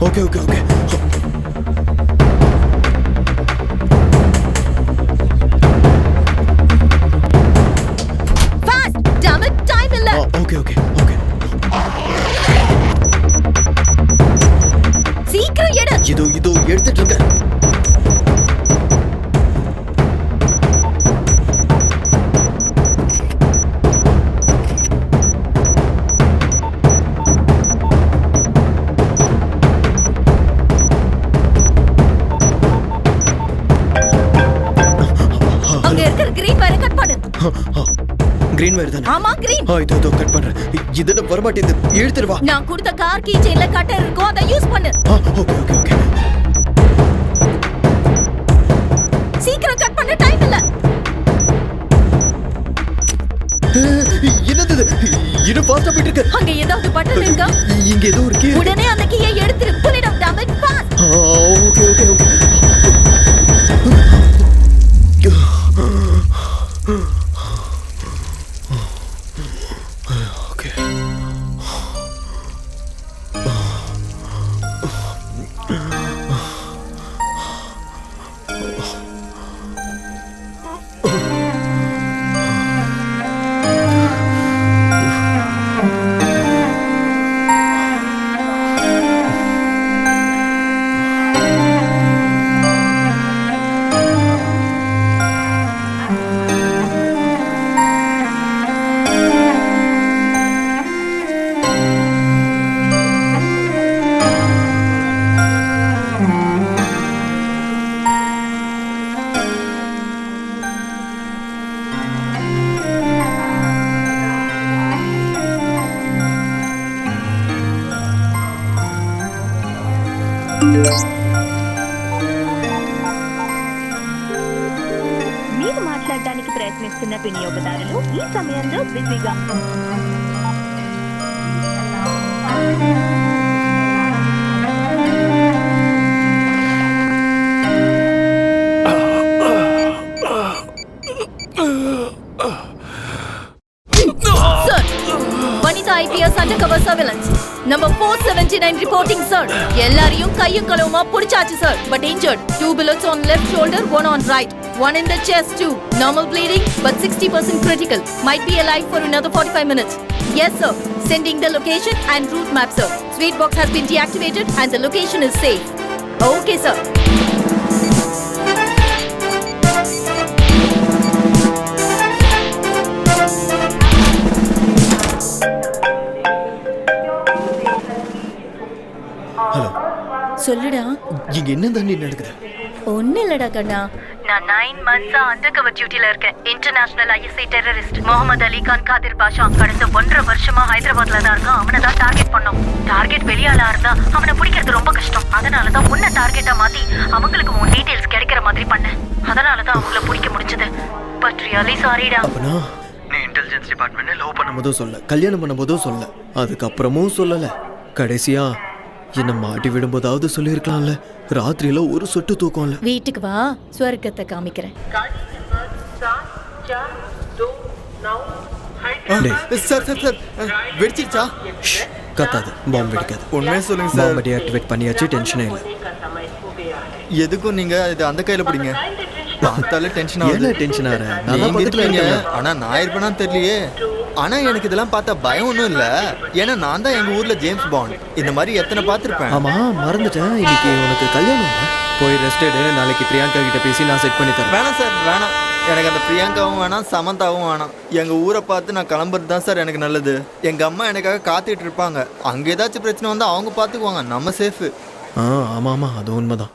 Okay okay okay. Fast. damn it, time இல்ல. Okay okay okay. சீக்கிரம் எடு. இதோ எடுத்துட்டு இருக்கேன். அங்க இருக்கிற கிரீன் வயரை கட் பண்ணு. கிரீன் வயர் தானே? ஆமா கிரீன். இதோ கட் பண்றேன். இதென்ன வர மாட்டேங்குது. இழுத்துட்டு வா. நான் கொடுத்த கார் கீ செயின்ல கட்டர் இருக்கும், அதை யூஸ் பண்ணு. Okay okay okay. சீக்கிரம் கட் பண்ண, டைம் இல்ல. என்னது இது? இன்னும் ஃபாஸ்டா போயிட்டு இருக்கு. அங்க ஏதாவது பட்டன் இருக்கா? இங்க ஏதோ ஒரு கீ. உடனே அந்த கீயை எடுத்துரு. Pull it up, damn it, fast. Okay okay okay. Okay. మీరు మాట్లాడడానికి ప్రయత్నిస్తున్న వినియోగదారులు ఈ సమయంలో బిజీగా Sir, Vanita IPS undercover surveillance. Number 479 reporting, sir. எல்லாரையும் கையும் களவுமா புடிச்சாச்சு, sir. But injured. 2 bullets on left shoulder, 1 on right. 1 in the chest too. Normal bleeding, but 60% critical. Might be alive for another 45 minutes. Yes, sir. Sending the location and route map, sir. Sweet box has been deactivated and the location is safe. Okay, sir. Hello. சொல்லுடா. இங்க என்ன தண்ணி நடக்குது? ஒண்ணு இல்லடா கண்ணா. நான் 9 months undercover டியூட்டில இருக்கேன். International ISI terrorist Mohammed Ali Khan Qadir பாஷா கடந்த 1.5 வருஷமா ஹைதராபாத்ல தான் இருக்கான். அவனை தான் டார்கெட் பண்ணோம். டார்கெட் வெளியாளா இருந்தா அவனை பிடிக்கிறது ரொம்ப கஷ்டம். அதனால தான் உன்னை டார்கெட்டா மாத்தி அவங்களுக்கு உன் டீடைல்ஸ் கிடைக்கிற மாதிரி பண்ணேன். அதனால தான் அவங்கள பிடிக்க முடிஞ்சது. பட் ரியலி சாரிடா. அப்பனா நீ இன்டெலிஜென்ஸ் டிபார்ட்மெண்ட்ல லவ் பண்ணும்போதும் சொல்ல, கல்யாணம் பண்ணும்போதும் சொல்ல, அதுக்கப்புறமும் சொல்லல. கடைசியா என்ன மாட்டி விடும்போதாவது சொல்லியிருக்கலாம்ல. ராத்திரியில ஒரு சொட்டு தூக்கம் இல்ல. வீட்டுக்கு வா, ஸ்வர்க்கத்தை காமிக்கிறேன். சார் சார் சார் வெடிச்சிருச்சா? கத்தாது, பாம்பு வெடிக்காது. உண்மையே சொல்லுங்க சார். பாம்பு டீஆக்டிவேட் பண்ணியாச்சு, டென்ஷனே இல்லை. எதுக்கும் நீங்க இது அந்த கையில பிடிங்க. பார்த்தாலே டென்ஷன் ஆகுது. என்ன டென்ஷன் ஆற? நான் நீங்க பக்கத்துல இருக்கீங்க. இருக்கேன். ஆனா நான் இருப்பேனான்னு தெரியலையே. ஆனா எனக்கு இதெல்லாம் பார்த்தா பயம் ஒன்றும் இல்லை. ஏன்னா நான் தான் எங்க ஊர்ல ஜேம்ஸ் பாண்ட். இந்த மாதிரி எத்தனை பார்த்துருப்பேன். ஆமா, மறந்துட்டேன். இன்னைக்கு உனக்கு கல்யாணம். போய் ரெஸ்ட் எடு. நாளைக்கு பிரியங்கா கிட்ட பேசி நான் செட் பண்ணி தரேன். வேணாம் சார், வேணாம். எனக்கு அந்த பிரியங்காவும் வேணாம், சமந்தாவும் வேணாம். எங்க ஊரை பார்த்து நான் கிளம்புறது தான் சார் எனக்கு நல்லது. எங்க அம்மா எனக்காக காத்துட்டு இருப்பாங்க. அங்கே ஏதாச்சும் பிரச்சனை வந்தால் அவங்க பார்த்துக்குவாங்க. நம்ம சேஃபு. ஆமாம், அது உண்மைதான்.